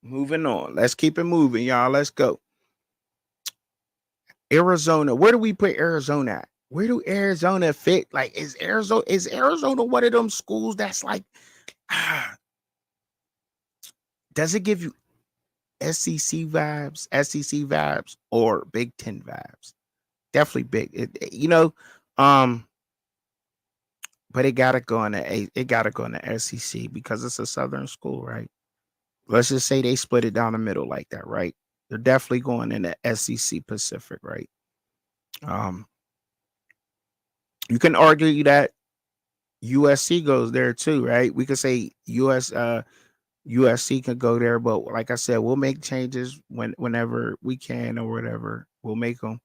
Moving on. Let's keep it moving, y'all. Let's go. Arizona. Where do we put Arizona at? Where do Arizona fit? Like, is Arizona one of them schools that's like, does it give you SEC vibes, or Big Ten vibes? Definitely big. But it gotta go in the SEC because it's a Southern school, right? Let's just say they split it down the middle like that, right? They're definitely going in the SEC Pacific, right? You can argue that USC goes there too, right? We could say USC could go there, but like I said, we'll make changes whenever we can or whatever. We'll make them.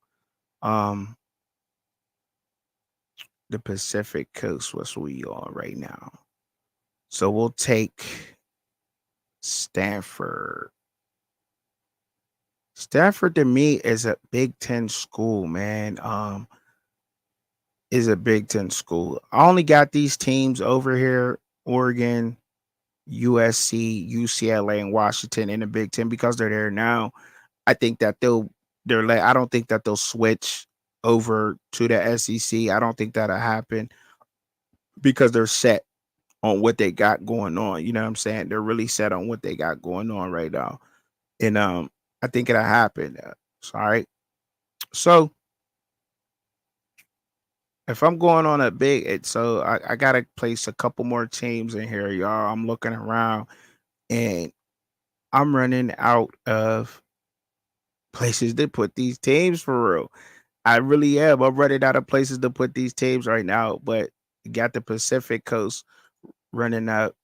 The Pacific Coast, what's we on right now? So we'll take Stanford. Stanford to me is a Big Ten school, man. Is a Big Ten school. I only got these teams over here: Oregon, USC, UCLA, and Washington in the Big Ten because they're there now. I think that I don't think that they'll switch over to the SEC. I don't think that'll happen because they're set on what they got going on. You know what I'm saying? They're really set on what they got going on right now. And I think it'll happen. All right. So if I'm going on a big, I gotta place a couple more teams in here, y'all. I'm looking around and I'm running out of places to put these teams for real. I really am. I'm running out of places to put these teams right now, but you got the Pacific Coast running up.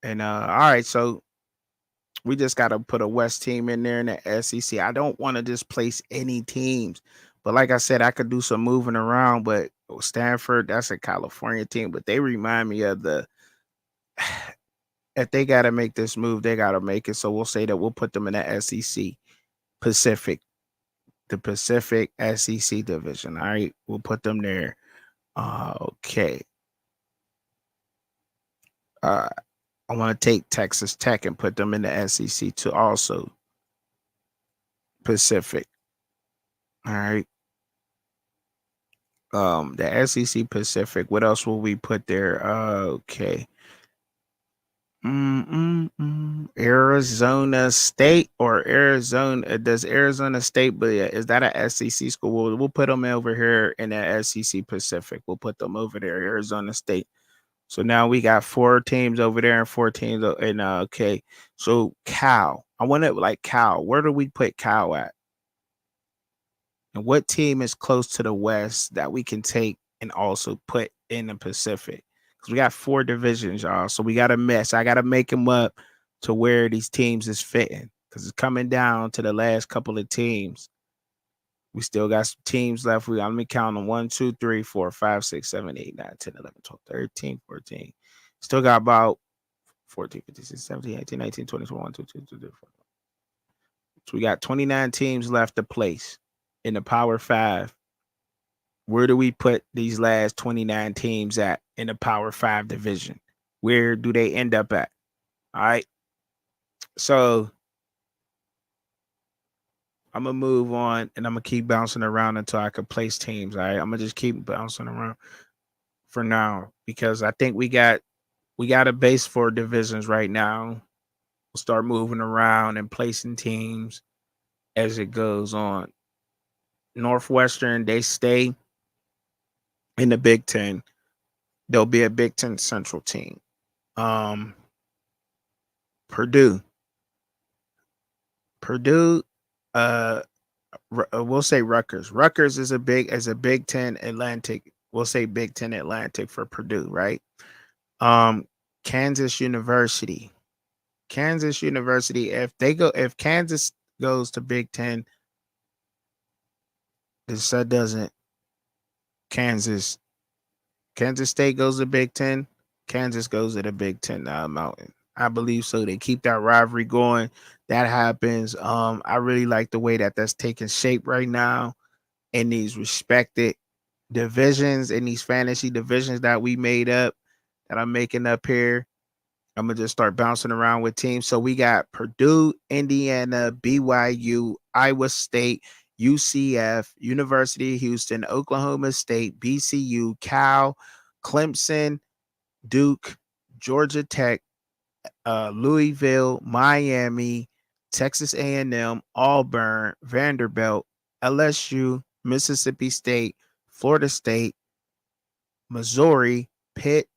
And all right, so we just got to put a West team in there in the SEC. I don't want to just place any teams, but like I said, I could do some moving around. But Stanford, that's a California team, but they remind me of if they got to make this move, they got to make it. So we'll say that we'll put them in the SEC Pacific. The Pacific SEC division. All right, we'll put them there. Okay. I want to take Texas Tech and put them in the SEC too. Also, Pacific. All right. The SEC Pacific. What else will we put there? Okay. Arizona State or Arizona? Does Arizona State? But yeah, is that a SEC school? We'll put them over here in the SEC Pacific. We'll put them over there, Arizona State. So now we got 4 teams over there and 4 teams. And okay, so Cal, I want to like Cal. Where do we put Cal at? And what team is close to the West that we can take and also put in the Pacific? Because we got 4 divisions, y'all. So we got to mess. I got to make them up to where these teams is fitting. Because it's coming down to the last couple of teams. We still got some teams left. Let me count them 1, 2, 3, 4, 5, 6, 7, 8, 9, 10, 11, 12, 13, 14. Still got about 14, 15, 16, 17, 18, 19, 20, 21, 22, 23, 24. So we got 29 teams left to place in the Power 5. Where do we put these last 29 teams at in the Power 5 division? Where do they end up at? All right. So I'm going to move on and I'm going to keep bouncing around until I can place teams. All right. I'm going to just keep bouncing around for now because I think we got a base for divisions right now. We'll start moving around and placing teams as it goes on. Northwestern, they stay in the Big Ten. There'll be a Big Ten Central team. Purdue, we'll say Rutgers. Rutgers is a Big Ten Atlantic. We'll say Big Ten Atlantic for Purdue, right? Kansas University. If Kansas goes to Big Ten, that doesn't. Kansas State goes to Big Ten. Kansas goes to the Big Ten Mountain. I believe so. They keep that rivalry going. That happens. I really like the way that that's taking shape right now in these respected divisions, in these fantasy divisions that we made up, that I'm making up here. I'm going to just start bouncing around with teams. So we got Purdue, Indiana, BYU, Iowa State, UCF, University of Houston, Oklahoma State, BCU, Cal, Clemson, Duke, Georgia Tech, Louisville, Miami, Texas A&M, Auburn, Vanderbilt, LSU, Mississippi State, Florida State, Missouri, Pitt,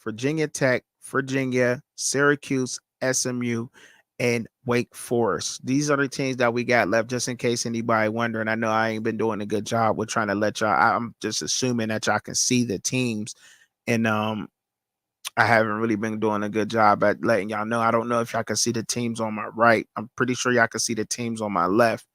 Virginia Tech, Virginia, Syracuse, SMU, and Wake Forest. These are the teams that we got left, just in case anybody wondering. I know I ain't been doing a good job with trying to let y'all. I'm just assuming that y'all can see the teams, and I haven't really been doing a good job at letting y'all know. I don't know if y'all can see the teams on my right. I'm pretty sure y'all can see the teams on my left.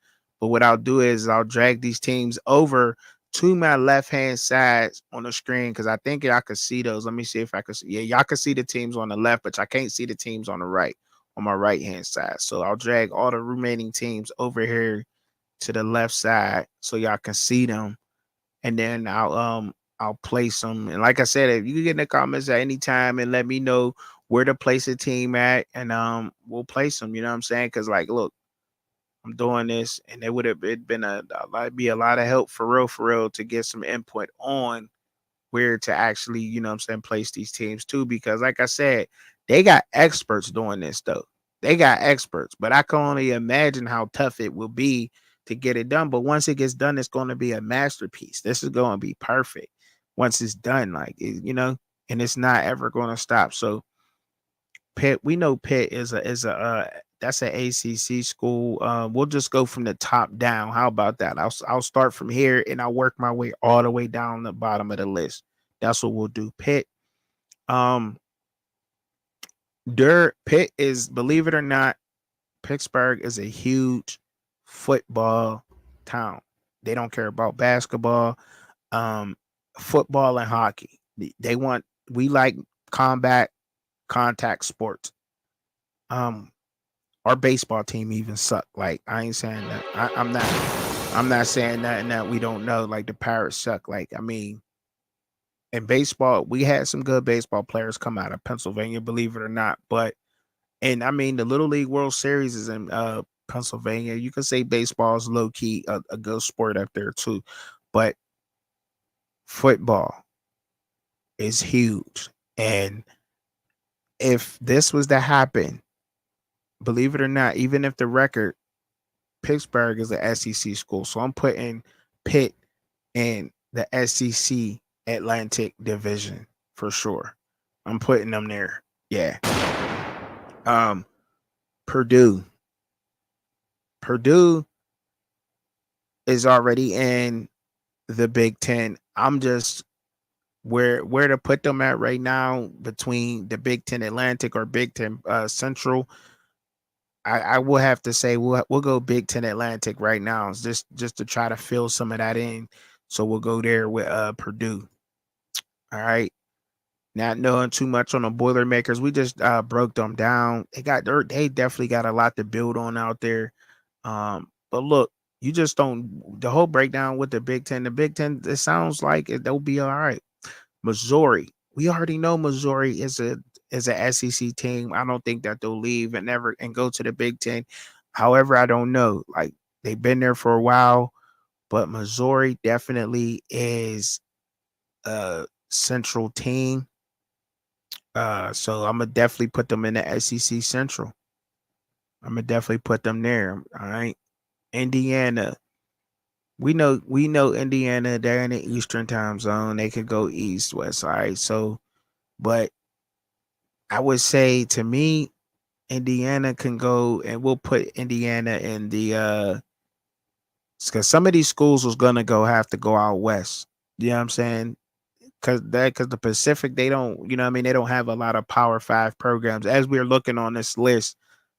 But what I'll do is I'll drag these teams over to my left-hand side on the screen because I think y'all can see those. Let me see if I can see. Yeah, y'all can see the teams on the left, but I can't see the teams on the right, on my right-hand side. So I'll drag all the remaining teams over here to the left side so y'all can see them. And then I'll place them. And like I said, if you get in the comments at any time and let me know where to place a team at, and we'll place them. You know what I'm saying? Because like, look, I'm doing this, and it would have been a lot of help for real to get some input on where to actually, you know what I'm saying, place these teams too. Because like I said, they got experts doing this though. They got experts, but I can only imagine how tough it will be to get it done. But once it gets done, it's going to be a masterpiece. This is going to be perfect once it's done, like, you know, and it's not ever going to stop. So Pitt, we know Pitt is that's an ACC school. We'll just go from the top down. How about that? I'll start from here and I'll work my way all the way down the bottom of the list. That's what we'll do. Pitt. Pitt is, believe it or not, Pittsburgh is a huge football town. They don't care about basketball, football, and hockey. We like contact sports. Our baseball team even suck. Like, I ain't saying that. I'm not saying nothing that we don't know. Like, the Pirates suck. Like, I mean, in baseball, we had some good baseball players come out of Pennsylvania, believe it or not. And I mean, the Little League World Series is in Pennsylvania. You can say baseball is low key a good sport up there too, but football is huge. And if this was to happen, believe it or not, even if the record, Pittsburgh is an SEC school. So I'm putting Pitt in the SEC Atlantic Division for sure. I'm putting them there. Yeah. Purdue. Purdue is already in the Big Ten. I'm just where to put them at right now between the Big Ten Atlantic or Big Ten Central. I will have to say we'll go Big Ten Atlantic right now, just to try to fill some of that in. So we'll go there with Purdue. All right. Not knowing too much on the Boilermakers, we just broke them down. They definitely got a lot to build on out there. But look, you just don't the whole breakdown with the Big Ten. The Big Ten, it sounds like they'll be all right. Missouri, we already know Missouri is a SEC team. I don't think that they'll leave and go to the Big Ten. However, I don't know. Like they've been there for a while, but Missouri definitely is a central team. So I'm gonna definitely put them in the SEC Central. I'm gonna definitely put them there. All right. Indiana. We know Indiana, they're in the Eastern time zone. They could go east, west. All right. So, but I would say to me, Indiana can go and we'll put Indiana in the because some of these schools was gonna have to go out west. You know what I'm saying? Because the Pacific, they don't, you know what I mean, they don't have a lot of Power Five programs. As we're looking on this list,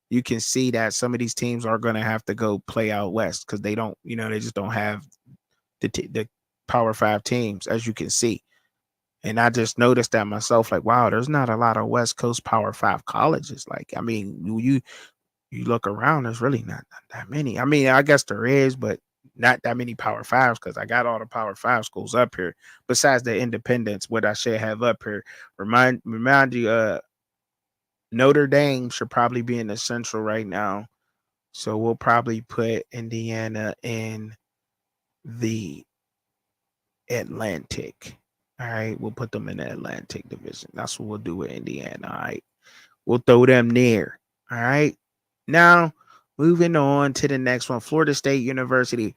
you can see that some of these teams are going to have to go play out west because they don't, they just don't have the Power Five teams, as you can see. And I just noticed that myself, like, wow, there's not a lot of West Coast Power Five colleges. Like, I mean, you look around, there's really not that many. I mean, I guess there is, but not that many Power Fives because I got all the Power Five schools up here. Besides the independents, what I should have up here. Remind you, Notre Dame should probably be in the Central right now. So we'll probably put Indiana in the Atlantic. All right. We'll put them in the Atlantic division. That's what we'll do with Indiana. All right. We'll throw them near. All right. Now, moving on to the next one, Florida State University.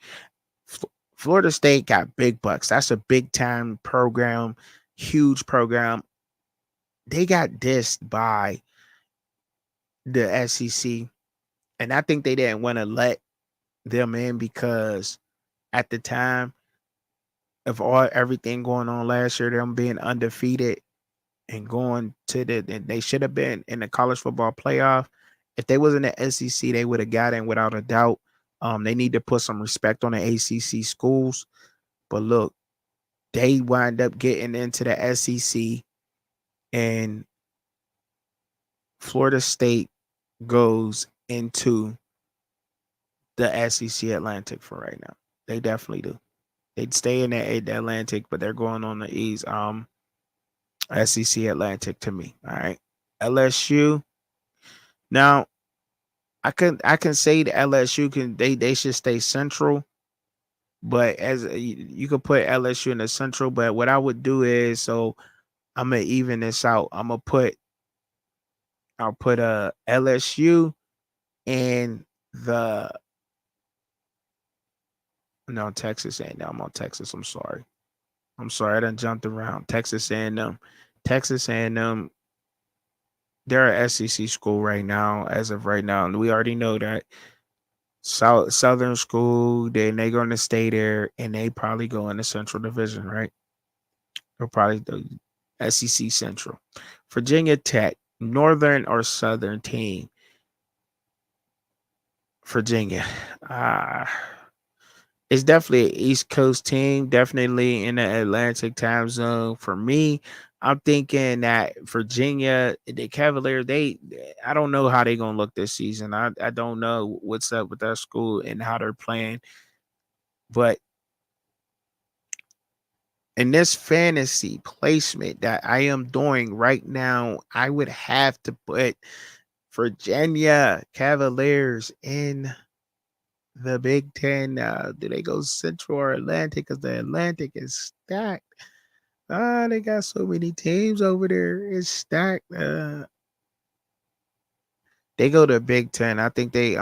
Florida State got big bucks. That's a big time program, huge program. They got dissed by the SEC, and I think they didn't want to let them in because at the time of everything going on last year, them being undefeated and going to they should have been in the college football playoff. If they was in the SEC, they would have got in without a doubt. They need to put some respect on the ACC schools. But look, they wind up getting into the SEC, and Florida State goes into the SEC Atlantic for right now. They definitely do. They'd stay in the Atlantic, but they're going on the East. SEC Atlantic to me. All right. LSU. Now, I can say the LSU they should stay central, but as you could put LSU in the central, but what I would do is so I'm gonna even this out. I'll put LSU and Texas A&M. I'm on Texas. I'm sorry, I done jumped around. Texas A&M. They're a SEC school right now, as of right now, and we already know that Southern school. Then they're going to stay there, and they probably go in the Central Division, right? Or probably the SEC Central. Virginia Tech, Northern or Southern team. Virginia. It's definitely an East Coast team, definitely in the Atlantic time zone. For me, I'm thinking that Virginia, the Cavaliers, I don't know how they're gonna look this season. I don't know what's up with that school and how they're playing. But in this fantasy placement that I am doing right now, I would have to put Virginia Cavaliers in the Big Ten. Do they go Central or Atlantic? Because the Atlantic is stacked. They got so many teams over there. It's stacked. They go to Big Ten. I think they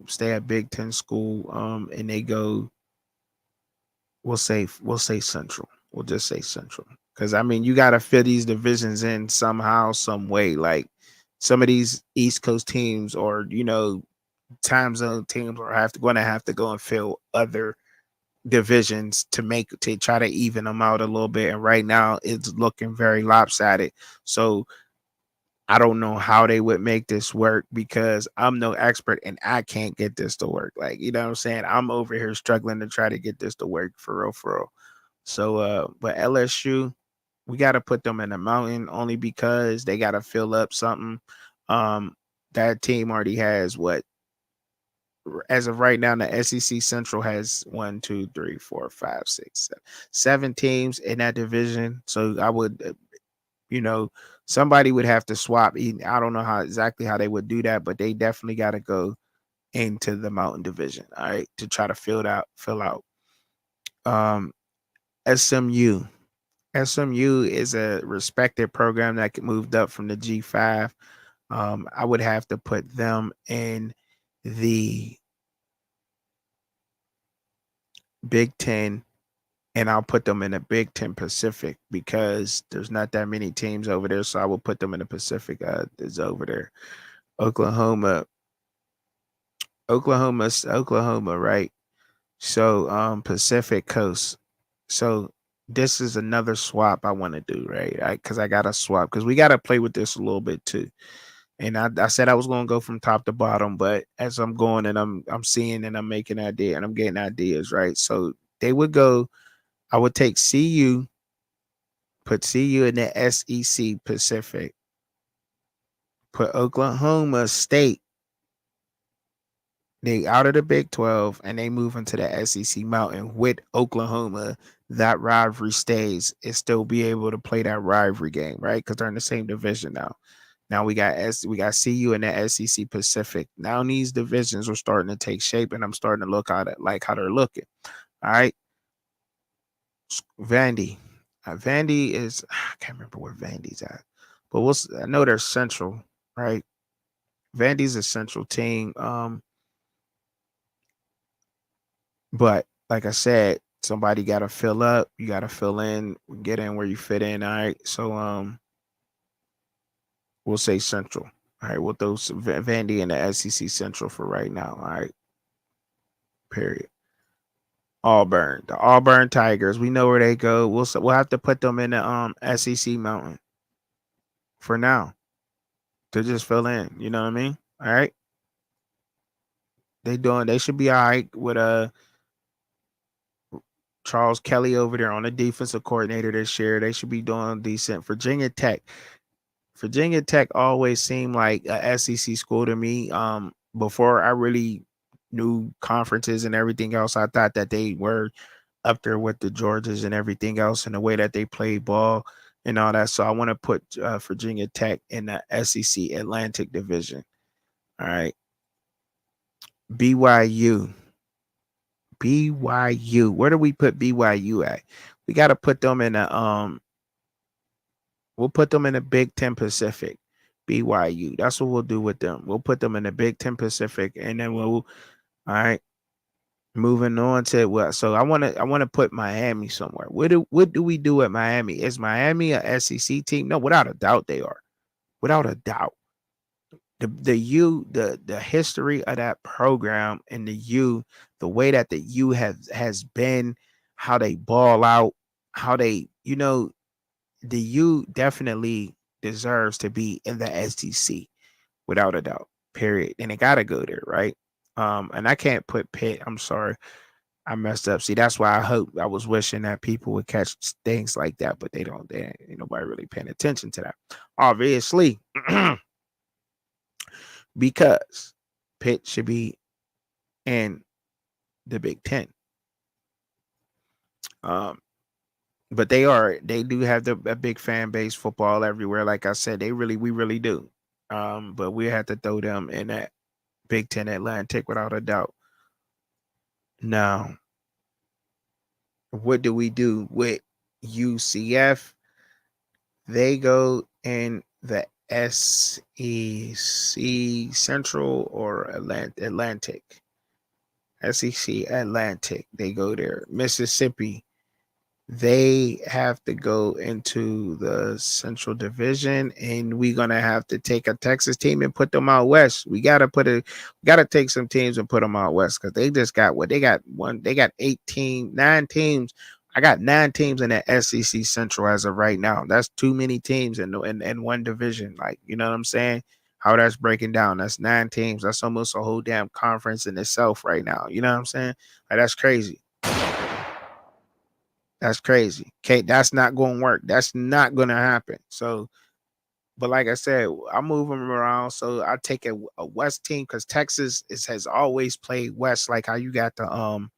stay at Big Ten school. And they go. We'll say Central. We'll just say Central. Because I mean, you got to fill these divisions in somehow, some way. Like some of these East Coast teams, or time zone teams, are going to have to go and fill other divisions to try to even them out a little bit. And right now, it's looking very lopsided. So I don't know how they would make this work because I'm no expert and I can't get this to work. Like, you know what I'm saying? I'm over here struggling to try to get this to work for real, for real. So, but LSU, we got to put them in the mountain only because they got to fill up something. Um, that team already has what, as of right now, the SEC Central has 1, 2, 3, 4, 5, 6, 7 teams in that division. So I would, somebody would have to swap. I don't know exactly how they would do that, but they definitely got to go into the Mountain Division, all right, to try to fill out. SMU. SMU is a respected program that moved up from the G5. I would have to put them in the Big Ten, and I'll put them in the Big Ten Pacific because there's not that many teams over there. So I will put them in the Pacific. Is over there. Oklahoma, right? So Pacific Coast. So this is another swap I want to do, right? Because I got to swap because we got to play with this a little bit too. And I said I was going to go from top to bottom, but as I'm going and I'm seeing and I'm making idea and I'm getting ideas, right? So they would go. I would take CU, put CU in the SEC Pacific, put Oklahoma State. They out of the Big 12 and they move into the SEC Mountain with Oklahoma. That rivalry stays and still be able to play that rivalry game, right? Because they're in the same division now. Now we got CU in the SEC Pacific. Now these divisions are starting to take shape, and I'm starting to look at it like how they're looking. All right, Vandy. Vandy is I can't remember where Vandy's at, but I know they're central, right? Vandy's a central team. But like I said, somebody got to fill up. You got to fill in, get in where you fit in. All right. So we'll say Central. All right. We'll throw Vandy in the SEC Central for right now. All right. Period. Auburn, the Auburn Tigers. We know where they go. We'll have to put them in the SEC Mountain for now to just fill in. You know what I mean? All right. They should be all right with Charles Kelly over there on the defensive coordinator this year. They should be doing decent. Virginia Tech always seemed like a SEC school to me. Before I really knew conferences and everything else, I thought that they were up there with the Georgias and everything else, and the way that they play ball and all that. So I want to put Virginia Tech in the SEC Atlantic Division. All right. BYU. Where do we put BYU at? We got to put them in we'll put them in the Big Ten Pacific. BYU. That's what we'll do with them. We'll put them in the Big Ten Pacific, and then all right. Moving on to what? So I want to put Miami somewhere. What do we do at Miami? Is Miami a SEC team? No, without a doubt they are. Without a doubt. The history of that program and the way that the U has been, how they ball out, how they, the U definitely deserves to be in the SEC without a doubt. Period. And it gotta go there, right? And I can't put Pitt. I'm sorry. I messed up. See, that's why I was wishing that people would catch things like that, but they don't. Ain't nobody really paying attention to that. Obviously. Because Pitt should be in the Big Ten. But they do have a big fan base, football everywhere. Like I said, we really do. But we have to throw them in that Big Ten Atlantic without a doubt. Now, what do we do with UCF? They go in the SEC Central or Atlantic. SEC Atlantic. They go there. Mississippi. They have to go into the Central Division, and we're gonna have to take a Texas team and put them out west. We gotta take some teams and put them out west because they just got what they got. They got 9 teams. I got 9 teams in the SEC Central as of right now. That's too many teams in one division. Like, you know what I'm saying? How that's breaking down. That's 9 teams. That's almost a whole damn conference in itself right now. You know what I'm saying? Like, that's crazy. That's crazy. Okay, that's not going to work. That's not going to happen. So, but like I said, I move them around. So I take a West team because Texas has always played West, like how you got the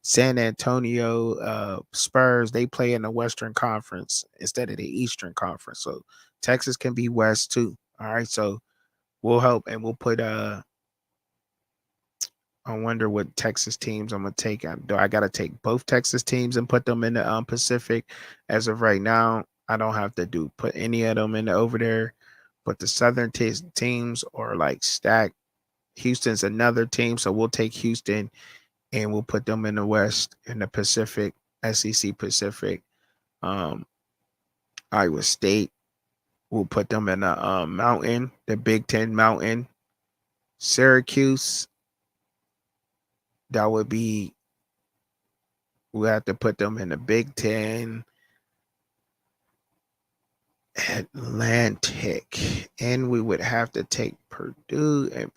San Antonio Spurs. They play in the Western Conference instead of the Eastern Conference. So Texas can be West too. All right. So we'll help and we'll put I wonder what Texas teams I'm gonna take. Do I gotta take both Texas teams and put them in the Pacific? As of right now, I don't have to put any of them in over there. But the Southern teams are like stacked. Houston's another team, so we'll take Houston and we'll put them in the West in the Pacific, SEC Pacific. Um, Iowa State, we'll put them in the Mountain, the Big Ten Mountain. Syracuse, that would be, we have to put them in the Big Ten. Atlantic, and we would have to take Purdue and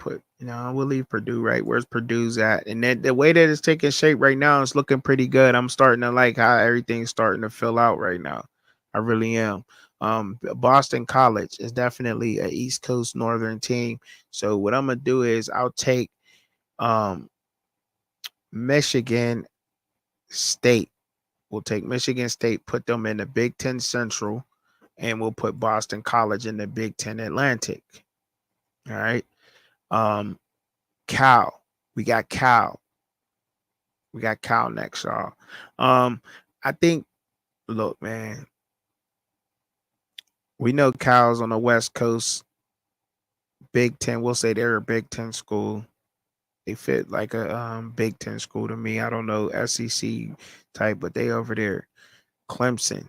we'll leave Purdue right. Where's Purdue's at? And then the way that it's taking shape right now, it's looking pretty good. I'm starting to like how everything's starting to fill out right now. I really am. Boston College is definitely an East Coast Northern team. So what I'm gonna do is I'll take Michigan State. We'll take Michigan State, put them in the Big Ten Central, and we'll put Boston College in the Big Ten Atlantic. All right. Cal. We got Cal. We got Cal next, y'all. I think, look, man, we know Cal's on the West Coast. Big Ten. We'll say they're a Big Ten school. They fit like a Big Ten school to me. I don't know SEC type, but they over there. Clemson.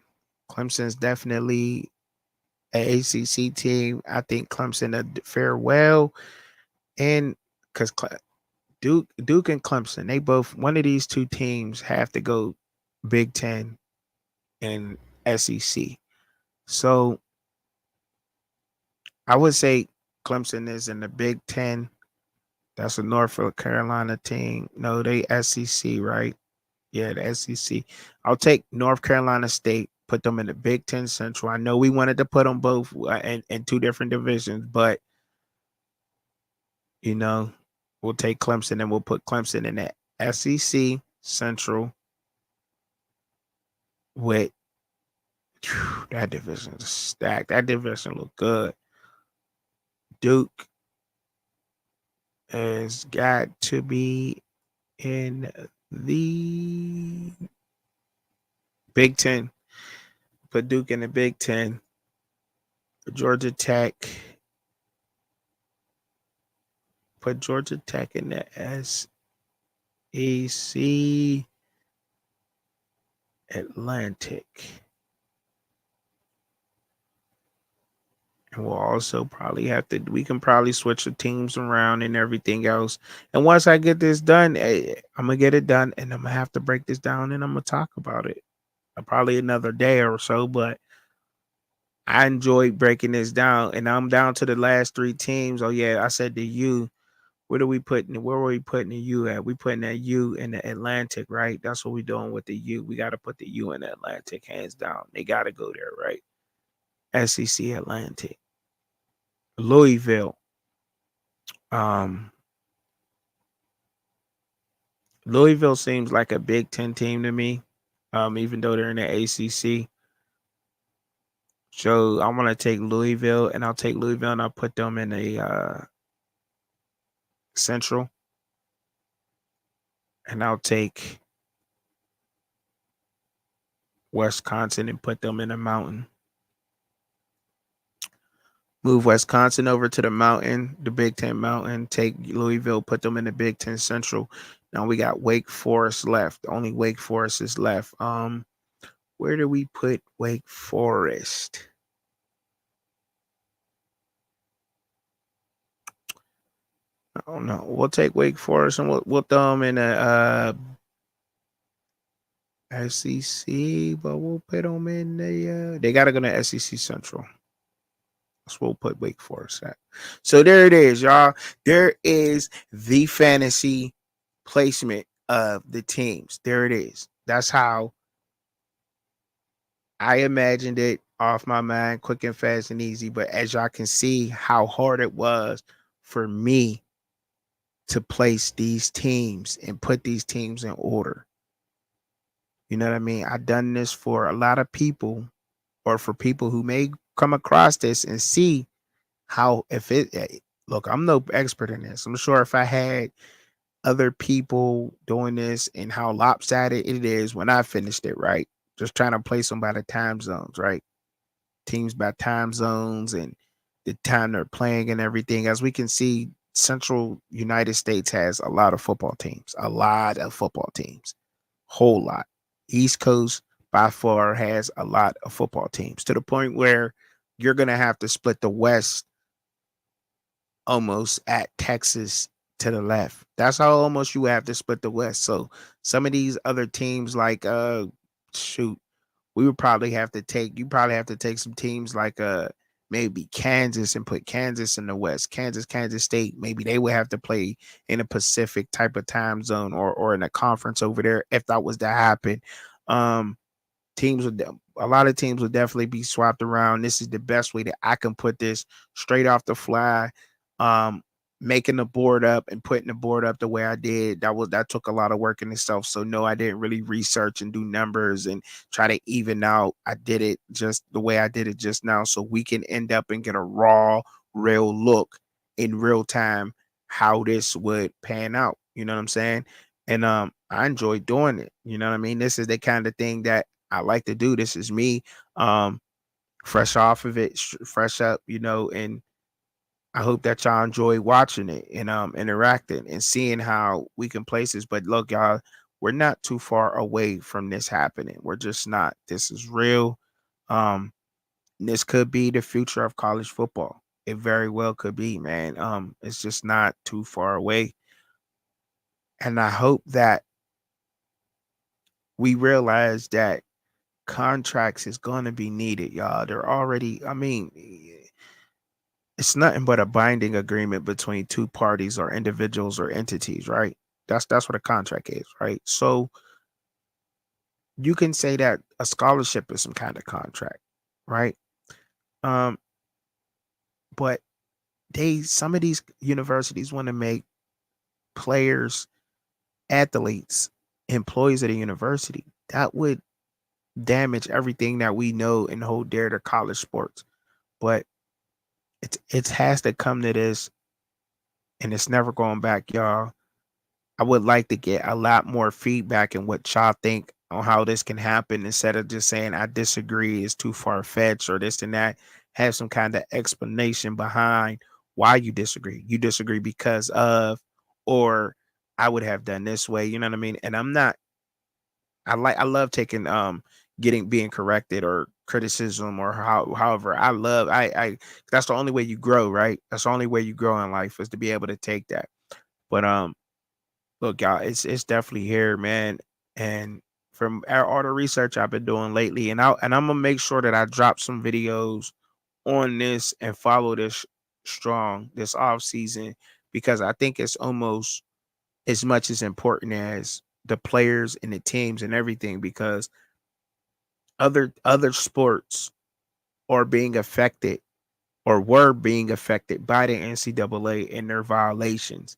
Clemson's definitely an ACC team. I think Clemson fare well, and because Duke and Clemson, they both, one of these two teams have to go Big Ten and SEC. So I would say Clemson is in the Big Ten. That's a North Carolina team. No, they SEC, right? Yeah, the SEC. I'll take North Carolina State, put them in the Big Ten Central. I know we wanted to put them both in 2 different divisions, but, we'll take Clemson and we'll put Clemson in the SEC Central with that division stacked. That division look good. Duke has got to be in the Big Ten. Put Duke in the Big Ten. Georgia Tech. Put Georgia Tech in the SEC Atlantic. And we'll also probably we can probably switch the teams around and everything else. And once I get this done, I'm going to get it done and I'm going to have to break this down and I'm going to talk about it. Probably another day or so, but I enjoyed breaking this down and I'm down to the last 3 teams. Oh yeah, I said the U. Where were we putting the U at? We putting that U in the Atlantic, right? That's what we're doing with the U. We got to put the U in the Atlantic, hands down. They got to go there, right? SEC Atlantic. Louisville. Louisville seems like a Big Ten team to me, even though they're in the ACC. So I want to take Louisville, and I'll take Louisville and I'll put them in a Central. And I'll take Wisconsin and put them in a Mountain. Move Wisconsin over to the Mountain, the Big Ten Mountain. Take Louisville, put them in the Big Ten Central. Now we got Wake Forest left. Only Wake Forest is left. Where do we put Wake Forest? I don't know. We'll take Wake Forest and we'll throw them in a SEC, but we'll put them in the. They got to go to SEC Central. That's where we'll put Wake Forest at. So there it is, y'all. There is the fantasy placement of the teams. There it is. That's how I imagined it off my mind, quick and fast and easy. But as y'all can see, how hard it was for me to place these teams and put these teams in order. You know what I mean? I've done this for a lot of people, or for people who may come across this and see how, if it, look, I'm no expert in this. I'm sure if I had other people doing this and how lopsided it is when I finished it, right? Just trying to place them by the time zones, right? Teams by time zones and the time they're playing and everything. As we can see, Central United States has a lot of football teams, whole lot. East Coast by far has a lot of football teams, to the point where you're going to have to split the West almost at Texas to the left. That's how almost you have to split the West. So some of these other teams, like shoot, we would probably have to take, you probably have to take some teams like maybe Kansas and put Kansas in the West. Kansas State, maybe they would have to play in a Pacific type of time zone, or in a conference over there if that was to happen. Teams would, a lot of teams would definitely be swapped around. This is the best way that I can put this straight off the fly. Making the board up and putting the board up the way I did, that took a lot of work in itself. So no, I didn't really research and do numbers and try to even out. I did it just the way I did it just now, so we can end up and get a raw, real look in real time how this would pan out. You know what I'm saying? And I enjoy doing it. You know what I mean? This is the kind of thing that I like to do. This is me, fresh off of it, fresh up, and I hope that y'all enjoy watching it and interacting and seeing how we can place this. But look, y'all, we're not too far away from this happening. We're just not. This is real. This could be the future of college football. It very well could be, man. It's just not too far away. And I hope that we realize that contracts is going to be needed, y'all. They're already, I mean, it's nothing but a binding agreement between two parties or individuals or entities, right? That's what a contract is, right? So you can say that a scholarship is some kind of contract, right? Um, but some of these universities want to make players, athletes, employees of the university. That would damage everything that we know and hold dear to college sports. But it has to come to this, and it's never going back, y'all. I would like to get a lot more feedback and what y'all think on how this can happen, instead of just saying I disagree, it's too far fetched or this and that. Have some kind of explanation behind why you disagree. You disagree because of, or I would have done this way. You know what I mean? And I love taking being corrected or criticism, or however. I that's the only way you grow, right? That's the only way you grow in life, is to be able to take that. But look, y'all, it's definitely here, man. And from all the research I've been doing lately, and I'm gonna make sure that I drop some videos on this and follow this strong this off season, because I think it's almost as much as important as the players and the teams and everything, because other sports are being affected, or were being affected, by the NCAA and their violations.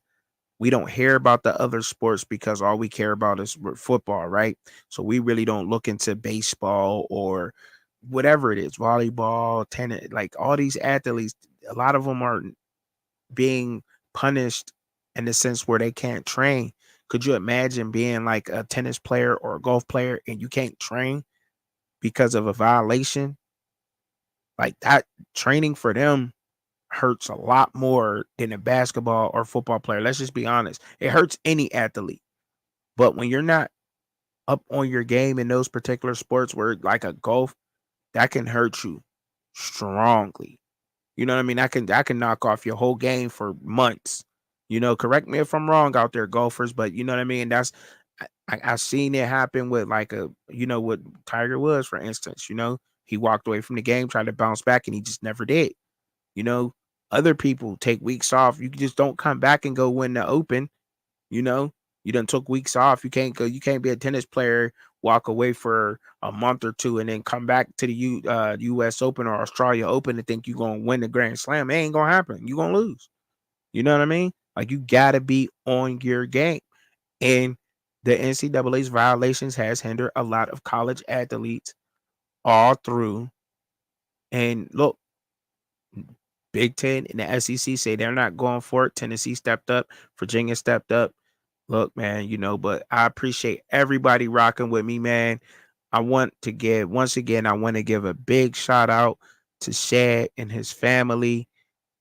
We don't hear about the other sports because all we care about is football, right? So we really don't look into baseball or whatever it is, volleyball, tennis, like all these athletes. A lot of them are being punished in the sense where they can't train. Could you imagine being like a tennis player or a golf player and you can't train because of a violation? Like that, training for them hurts a lot more than a basketball or football player. Let's just be honest. It hurts any athlete. But when you're not up on your game in those particular sports where like a golf, that can hurt you strongly. You know what I mean? I can knock off your whole game for months. Correct me if I'm wrong out there, golfers, but you know what I mean? I've seen it happen with like with Tiger Woods, for instance. He walked away from the game, tried to bounce back, and he just never did. You know, Other people take weeks off. You just don't come back and go win the Open. You know, you done took weeks off. You can't go. You can't be a tennis player, walk away for a month or two, and then come back to the U.S. Open or Australia Open and think you're gonna win the Grand Slam. It ain't gonna happen. You're gonna lose. You know what I mean? Like you gotta be on your game. And the NCAA's violations has hindered a lot of college athletes all through. And look, Big Ten and the SEC say they're not going for it. Tennessee stepped up. Virginia stepped up. Look, man, but I appreciate everybody rocking with me, man. I want to give a big shout out to Shad and his family.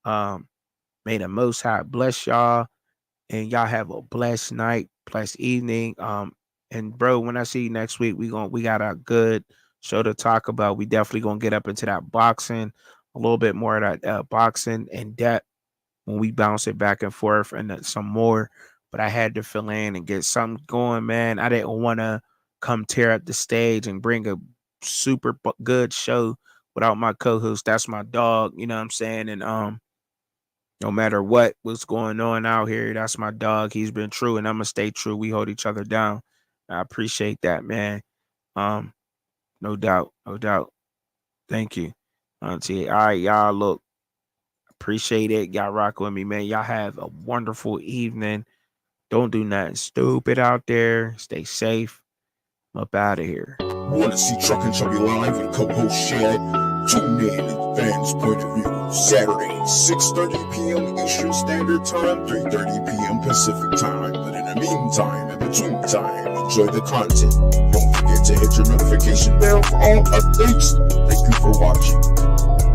May the Most High bless y'all, and y'all have a blessed night, blessed evening. And bro, when I see you next week, we got a good show to talk about. We definitely gonna get up into that boxing, a little bit more of that boxing in depth when we bounce it back and forth and some more. But I had to fill in and get something going, man. I didn't want to come tear up the stage and bring a super good show without my co-host. That's my dog, you know what I'm saying? And no matter what's going on out here, that's my dog. He's been true, and I'm gonna stay true. We hold each other down. I appreciate that, man. No doubt. Thank you, Auntie. All right, y'all. Look, appreciate it. Y'all rock with me, man. Y'all have a wonderful evening. Don't do nothing stupid out there. Stay safe. I'm up out of here. Want to see Truck and Chubby live and co-host Shad? Tune in at Fans Point of View, Saturday, 6:30 p.m. Eastern Standard Time, 3:30 p.m. Pacific Time. But in the meantime, in between time, enjoy the content. Don't forget to hit your notification bell for all updates. Thank you for watching.